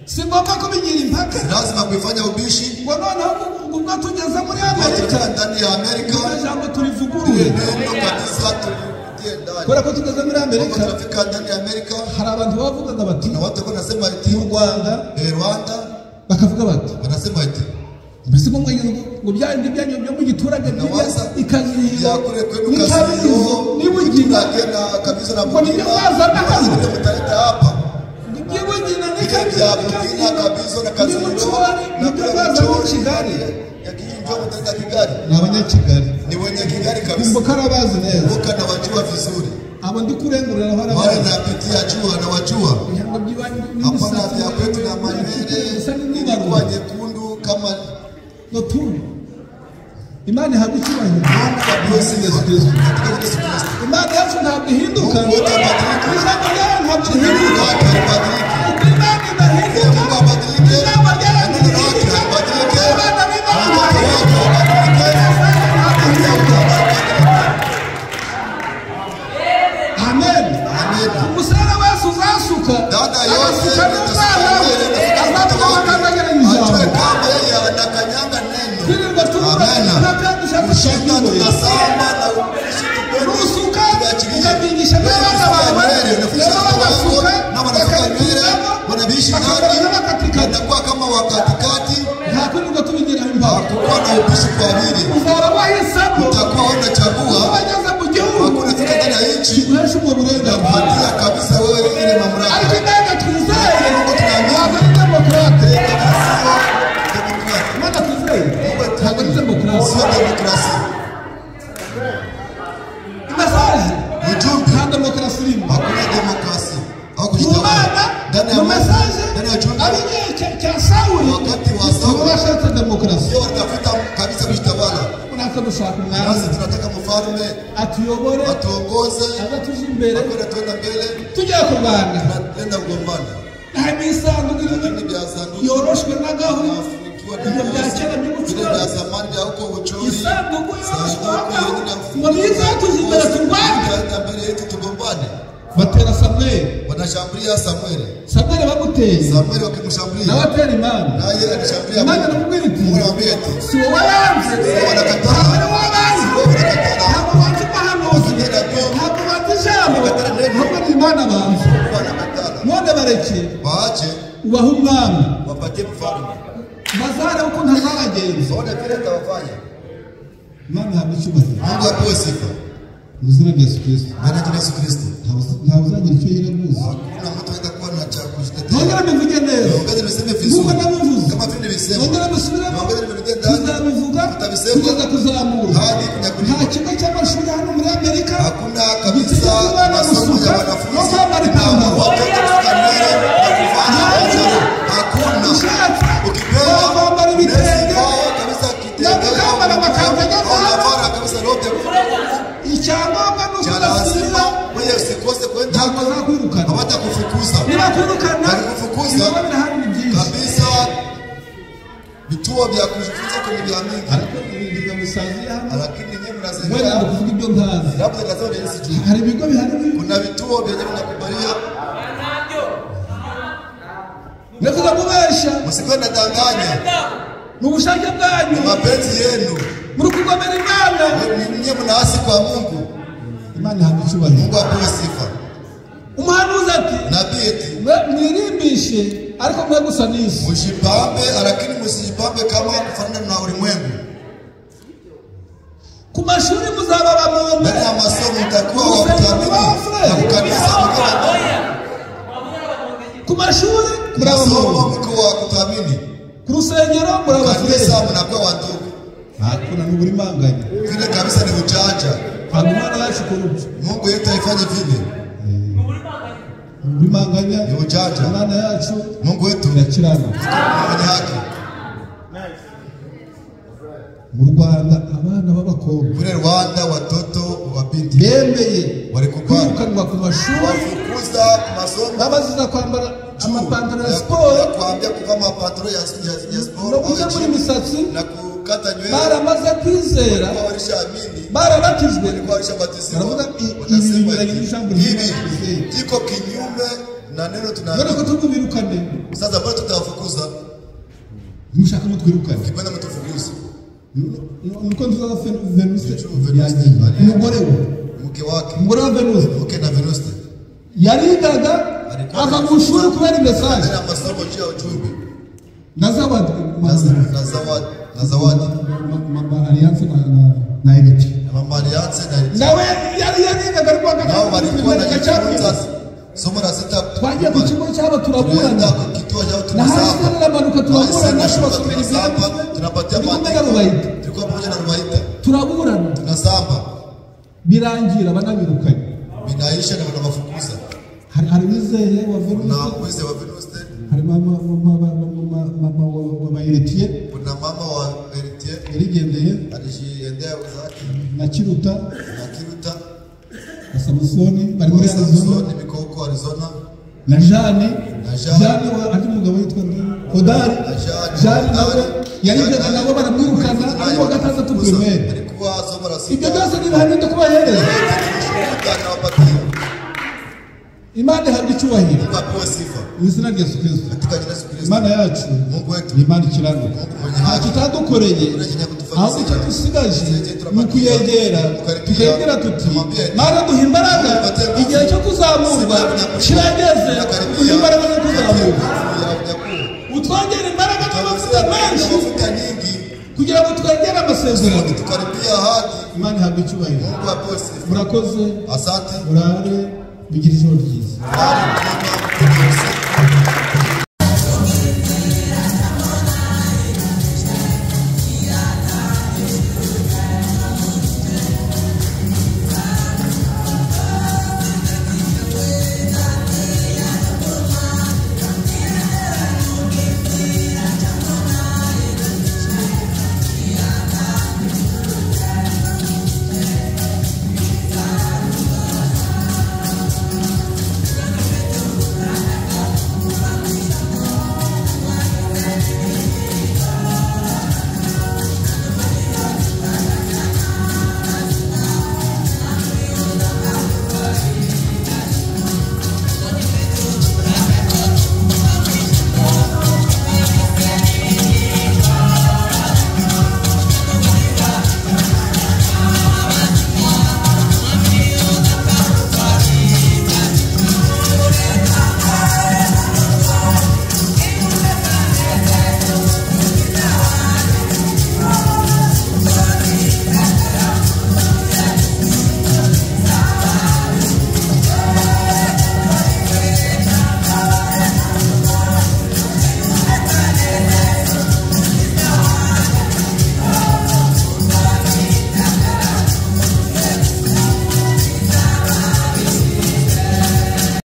[SPEAKER 2] Si ngombwa kubigira impaka,
[SPEAKER 3] si lazima kuifanya ubishi.
[SPEAKER 2] Ngo noneho ubwo tugeze muri Amerika,
[SPEAKER 3] ndani ya Amerika
[SPEAKER 2] jambo tulivuguruye
[SPEAKER 3] ndio kabisa tulitie ndani.
[SPEAKER 2] Kwa ko tugeze muri Amerika,
[SPEAKER 3] tunafika ndani ya Amerika,
[SPEAKER 2] hari abantu bavuga bati,
[SPEAKER 3] na watu wanasema eti
[SPEAKER 2] mu Rwanda,
[SPEAKER 3] Rwanda
[SPEAKER 2] bakavuga bati,
[SPEAKER 3] wanasema eti
[SPEAKER 2] mbese ngo byandi byanyu byo mu giturage
[SPEAKER 3] n'ibyaza
[SPEAKER 2] ikaziyo
[SPEAKER 3] yakure kwenu kaziyo
[SPEAKER 2] nibugina
[SPEAKER 3] kabisa na
[SPEAKER 2] ngo nibyo waza n'akazi
[SPEAKER 3] mtaleta hapa
[SPEAKER 2] nibugina
[SPEAKER 3] nikabisa kabisa na kaziyo
[SPEAKER 2] nibyo waza mu Kigali
[SPEAKER 3] yakinjwa mtaleta Kigali
[SPEAKER 2] na abanyakigali
[SPEAKER 3] ni wenye Kigali kabisa
[SPEAKER 2] kumbuka arabazi neza
[SPEAKER 3] kumbuka na wajua vizuri
[SPEAKER 2] abo ndi kurengurira hora
[SPEAKER 3] wale napitia jua na wajua hapana vya kwetu na manywele kwa nyekundu kama
[SPEAKER 2] no tu Imani habikibaho Imani yacu ntabwo ihinduka ijambo ryayo ntabwo ihinduka Imani idahinduka ijambo ryayo ntihinduka abana b'Imana Amen. Umusara wese uzasuka
[SPEAKER 3] dada yose
[SPEAKER 2] n'umwana we azavuga akandagara ijambo
[SPEAKER 3] anakanyanga neno.
[SPEAKER 2] Ushinda
[SPEAKER 3] tunasamba na
[SPEAKER 2] usuka ukabigisha n'abana bawe n'abasuka
[SPEAKER 3] wanabishi ndani wanakuwa kama wakatikati.
[SPEAKER 2] Nta kundi tubigira impaka
[SPEAKER 3] kuwa na ubishi kwa wili
[SPEAKER 2] uzara wahisamo
[SPEAKER 3] utakuwa unachagua
[SPEAKER 2] wanyeza mu gihugu
[SPEAKER 3] hakuna fika ndani ya nchi
[SPEAKER 2] kuhesha uburenganzira
[SPEAKER 3] patia kabisa wewe ile mamlaka.
[SPEAKER 2] Ariko nanga twizeye ngo tunaamini demokrate Mwana twizeye ntabwo ni demokrasi
[SPEAKER 3] sio demokrasi.
[SPEAKER 2] Message
[SPEAKER 3] ujumbe
[SPEAKER 2] nta demokrasi irimo
[SPEAKER 3] hakuna demokrasi hakujitawala ndani ya
[SPEAKER 2] message
[SPEAKER 3] ndani ya ujumbe
[SPEAKER 2] abiye cha Sauli
[SPEAKER 3] wakati wa Sauli
[SPEAKER 2] washatse demokrasi
[SPEAKER 3] sio watafuta kabisa kujitawala.
[SPEAKER 2] Unataka dushaka
[SPEAKER 3] Sisi
[SPEAKER 2] umwami
[SPEAKER 3] tunataka mfalme
[SPEAKER 2] atuyobore
[SPEAKER 3] atuongoze
[SPEAKER 2] agatuje imbere
[SPEAKER 3] akora twenda mbele
[SPEAKER 2] tujye kurwana
[SPEAKER 3] tunaenda kugombana
[SPEAKER 2] nta misanduku
[SPEAKER 3] lakini bya sanduku
[SPEAKER 2] yoroshwe n'agahu ibyo bya kera by'ubucuruzi isanduku ngo niza tuzimbere turwane batera Samweli
[SPEAKER 3] wanashambulia Samueli
[SPEAKER 2] bamuteye
[SPEAKER 3] Samueli wakimshambulia
[SPEAKER 2] na watera Imana
[SPEAKER 3] naye alishambulia
[SPEAKER 2] Imana namubwira iti
[SPEAKER 3] mwambie ati
[SPEAKER 2] si wowe yanze
[SPEAKER 3] wanakataa
[SPEAKER 2] ntabwo wanze ntabwo wanze umuhanuzi ntabwo wanze ijambo ahubwo ni Imana banze none bareke
[SPEAKER 3] waache
[SPEAKER 2] ubaha umwami
[SPEAKER 3] wapatie mfalme
[SPEAKER 2] bazare uko ntazabagenza
[SPEAKER 3] waone vile atawafanya
[SPEAKER 2] Imana hamwe icyubahiro
[SPEAKER 3] Mungu apewe sifa
[SPEAKER 2] mu izina rya Yesu Kristo
[SPEAKER 3] Bwana Yesu Kristo
[SPEAKER 2] ntawe uzagira icyo yireguza
[SPEAKER 3] hakuna mtu atakuwa na cha kujitetea
[SPEAKER 2] nongera mbivuge neza
[SPEAKER 3] ongeza niseme vizuri
[SPEAKER 2] nuko nabivuze
[SPEAKER 3] kama vile nilisema
[SPEAKER 2] nongera mbisubiremo
[SPEAKER 3] ongeza nimerudia ndani
[SPEAKER 2] tuzabivuga
[SPEAKER 3] tutabisema
[SPEAKER 2] kugeza kuzamura
[SPEAKER 3] hadi kunyakuliwa
[SPEAKER 2] nta kigo cy'amashuri hano muri Amerika
[SPEAKER 3] hakuna kabisa masomo ya wanafunzi
[SPEAKER 2] no kwambara ipantaro
[SPEAKER 3] watoto kukamera na kufanya biashara hakuna ukipenda
[SPEAKER 2] kwambara ibitenge
[SPEAKER 3] kabisa kitenge
[SPEAKER 2] kwambara amakanzu
[SPEAKER 3] wanavara kabisa lote
[SPEAKER 2] icyangombwa ni uko
[SPEAKER 3] lazima wewe usikose kwenda
[SPEAKER 2] ntabwo bazakwirukana
[SPEAKER 3] hawatakufukuza
[SPEAKER 2] nibakwirukana
[SPEAKER 3] walikufukuza
[SPEAKER 2] ibikorwa birahari ni byinshi
[SPEAKER 3] kabisa vituo vya kujifunza kwenye vya mingi
[SPEAKER 2] ariko ibintu bisaziye hano
[SPEAKER 3] lakini nyinyi
[SPEAKER 2] wenda
[SPEAKER 3] mnazenga
[SPEAKER 2] kuvuga ibyo ntazi
[SPEAKER 3] labda lazima vya sijui
[SPEAKER 2] hari ibigo bihari
[SPEAKER 3] kuna vituo vyenye vinakubalia
[SPEAKER 2] navuga mubesha
[SPEAKER 3] msikuwe nadanganya
[SPEAKER 2] mu bushake bwanyu
[SPEAKER 3] mapenzi yenu
[SPEAKER 2] muri kugomera Imana
[SPEAKER 3] nyinyi mnaasi kwa Mungu
[SPEAKER 2] Imana hamwe icyubahiro
[SPEAKER 3] Mungu apewe sifa
[SPEAKER 2] umuhanuzi ati
[SPEAKER 3] nabii eti
[SPEAKER 2] mwirimbishe ariko mwe gusa n'isi
[SPEAKER 3] msijipambe lakini msijipambe kama kufanana na ulimwengu
[SPEAKER 2] ku mashuri muzaba bamuntu
[SPEAKER 3] ndani ya masomo mtakuwa wa kuamini na kukanisa
[SPEAKER 2] ku mashuri
[SPEAKER 3] masomo
[SPEAKER 2] muraba
[SPEAKER 3] mko wa kuamini
[SPEAKER 2] ku rusengero muraba
[SPEAKER 3] kanisa mnakuwa watu
[SPEAKER 2] hakuna n'uburi manganya
[SPEAKER 3] vile kabisa ni ujanja
[SPEAKER 2] ntabwo Imana yacu kurubyo
[SPEAKER 3] Mungu yetu haifanye vile
[SPEAKER 2] uburi manganya
[SPEAKER 3] ni ujanja
[SPEAKER 2] Imana yacu
[SPEAKER 3] Mungu wetu
[SPEAKER 2] irakirana
[SPEAKER 3] mwenye haki
[SPEAKER 2] mu Rwanda abana b'abakobwa
[SPEAKER 3] kule Rwanda watoto wa binti
[SPEAKER 2] bemeye
[SPEAKER 3] walikubali
[SPEAKER 2] kwirukanwa ku mashuri
[SPEAKER 3] wafukuza masomo
[SPEAKER 2] babaziza kwambara amapantaro ya
[SPEAKER 3] ya
[SPEAKER 2] siporo
[SPEAKER 3] kuambia kuvaa mapantaro ya
[SPEAKER 2] no
[SPEAKER 3] sport
[SPEAKER 2] gukemura imisatsi
[SPEAKER 3] na kukata nywele
[SPEAKER 2] baramaze kwizera
[SPEAKER 3] kwa walishaamini
[SPEAKER 2] barabatijwe
[SPEAKER 3] walikuwa walishabatizwa
[SPEAKER 2] baravuga ibi
[SPEAKER 3] wakasema
[SPEAKER 2] binyuranye n'ijambo
[SPEAKER 3] hivi
[SPEAKER 2] ry'Imana
[SPEAKER 3] kiko kinyume na neno
[SPEAKER 2] none
[SPEAKER 3] tunaamini
[SPEAKER 2] ko tubirukane
[SPEAKER 3] sasa bado tutawafukuza
[SPEAKER 2] mushaka mutwirukane
[SPEAKER 3] kipenda mtufukuze
[SPEAKER 2] nuko ntuzaza Venuste yagiye umugore we
[SPEAKER 3] mke wake
[SPEAKER 2] umugore wa Venuste
[SPEAKER 3] mke na Venuste
[SPEAKER 2] yarigaga ava mu ishuri kubera mesaje
[SPEAKER 3] na masomo juu ya ujumbe
[SPEAKER 2] na zawadi
[SPEAKER 3] na zawadi
[SPEAKER 2] mama Alliance na Elite
[SPEAKER 3] mama Alliance na
[SPEAKER 2] nawe yarigaga ariko
[SPEAKER 3] nao walikuwa na
[SPEAKER 2] agacaca
[SPEAKER 3] jifunza somo la sita
[SPEAKER 2] twagiye ku kigo cyabo turaburana
[SPEAKER 3] kituo chao
[SPEAKER 2] na hasi
[SPEAKER 3] tunasapa
[SPEAKER 2] n'amanuka turaburana
[SPEAKER 3] tunasapa
[SPEAKER 2] twasubira
[SPEAKER 3] tunapatia
[SPEAKER 2] ibyo Rubaita
[SPEAKER 3] tulikuwa pamoja na Rubaita
[SPEAKER 2] turaburana
[SPEAKER 3] tunasamba
[SPEAKER 2] birangira banabirukanye
[SPEAKER 3] binaisha na wanawafukuza
[SPEAKER 2] hari wizeye wa Venuste
[SPEAKER 3] na uweze wa Venuste
[SPEAKER 2] hari mama wa Elite
[SPEAKER 3] kuna mama wa Elite
[SPEAKER 2] yarigendeye
[SPEAKER 3] alijiendea wenzake
[SPEAKER 2] na Kiruta
[SPEAKER 3] na Kiruta
[SPEAKER 2] na Samusoni bari muri Arizona
[SPEAKER 3] Samson Mikoko Arizona
[SPEAKER 2] na Jane
[SPEAKER 3] Jane
[SPEAKER 2] ari umugabo yitwa Kodari Jane nawe yarigaga nabo baramwirukana ari wa gatandatu primaire
[SPEAKER 3] alikuwa somo la
[SPEAKER 2] ibyo
[SPEAKER 3] sita
[SPEAKER 2] byose nibahaninde kubahereza
[SPEAKER 3] nawapatia
[SPEAKER 2] Imana ihabwa icyubahiro
[SPEAKER 3] Mungu apewe sifa
[SPEAKER 2] mu izina rya Yesu Kristo
[SPEAKER 3] katika jina la Yesu Kristo
[SPEAKER 2] Imana yacu
[SPEAKER 3] Mungu wetu
[SPEAKER 2] ni Imana ikiranga nta kitadukoreye ahubwo icyo dusigaje ni ukuyegera tukegera tuti Mana duha imbaraga igihe cyo kuzamurwa kirageze duha imbaraga zo kuzamurwa utwongera imbaraga n'amavuta menshi
[SPEAKER 3] mafuta nyingi
[SPEAKER 2] kugira ngo twegere amasezerano
[SPEAKER 3] tukaribia hadi
[SPEAKER 2] Imana ihabwa icyubahiro
[SPEAKER 3] Mungu apewe sifa
[SPEAKER 2] murakoze
[SPEAKER 3] asante
[SPEAKER 2] murare bigira ijoro ryiza
[SPEAKER 3] Bali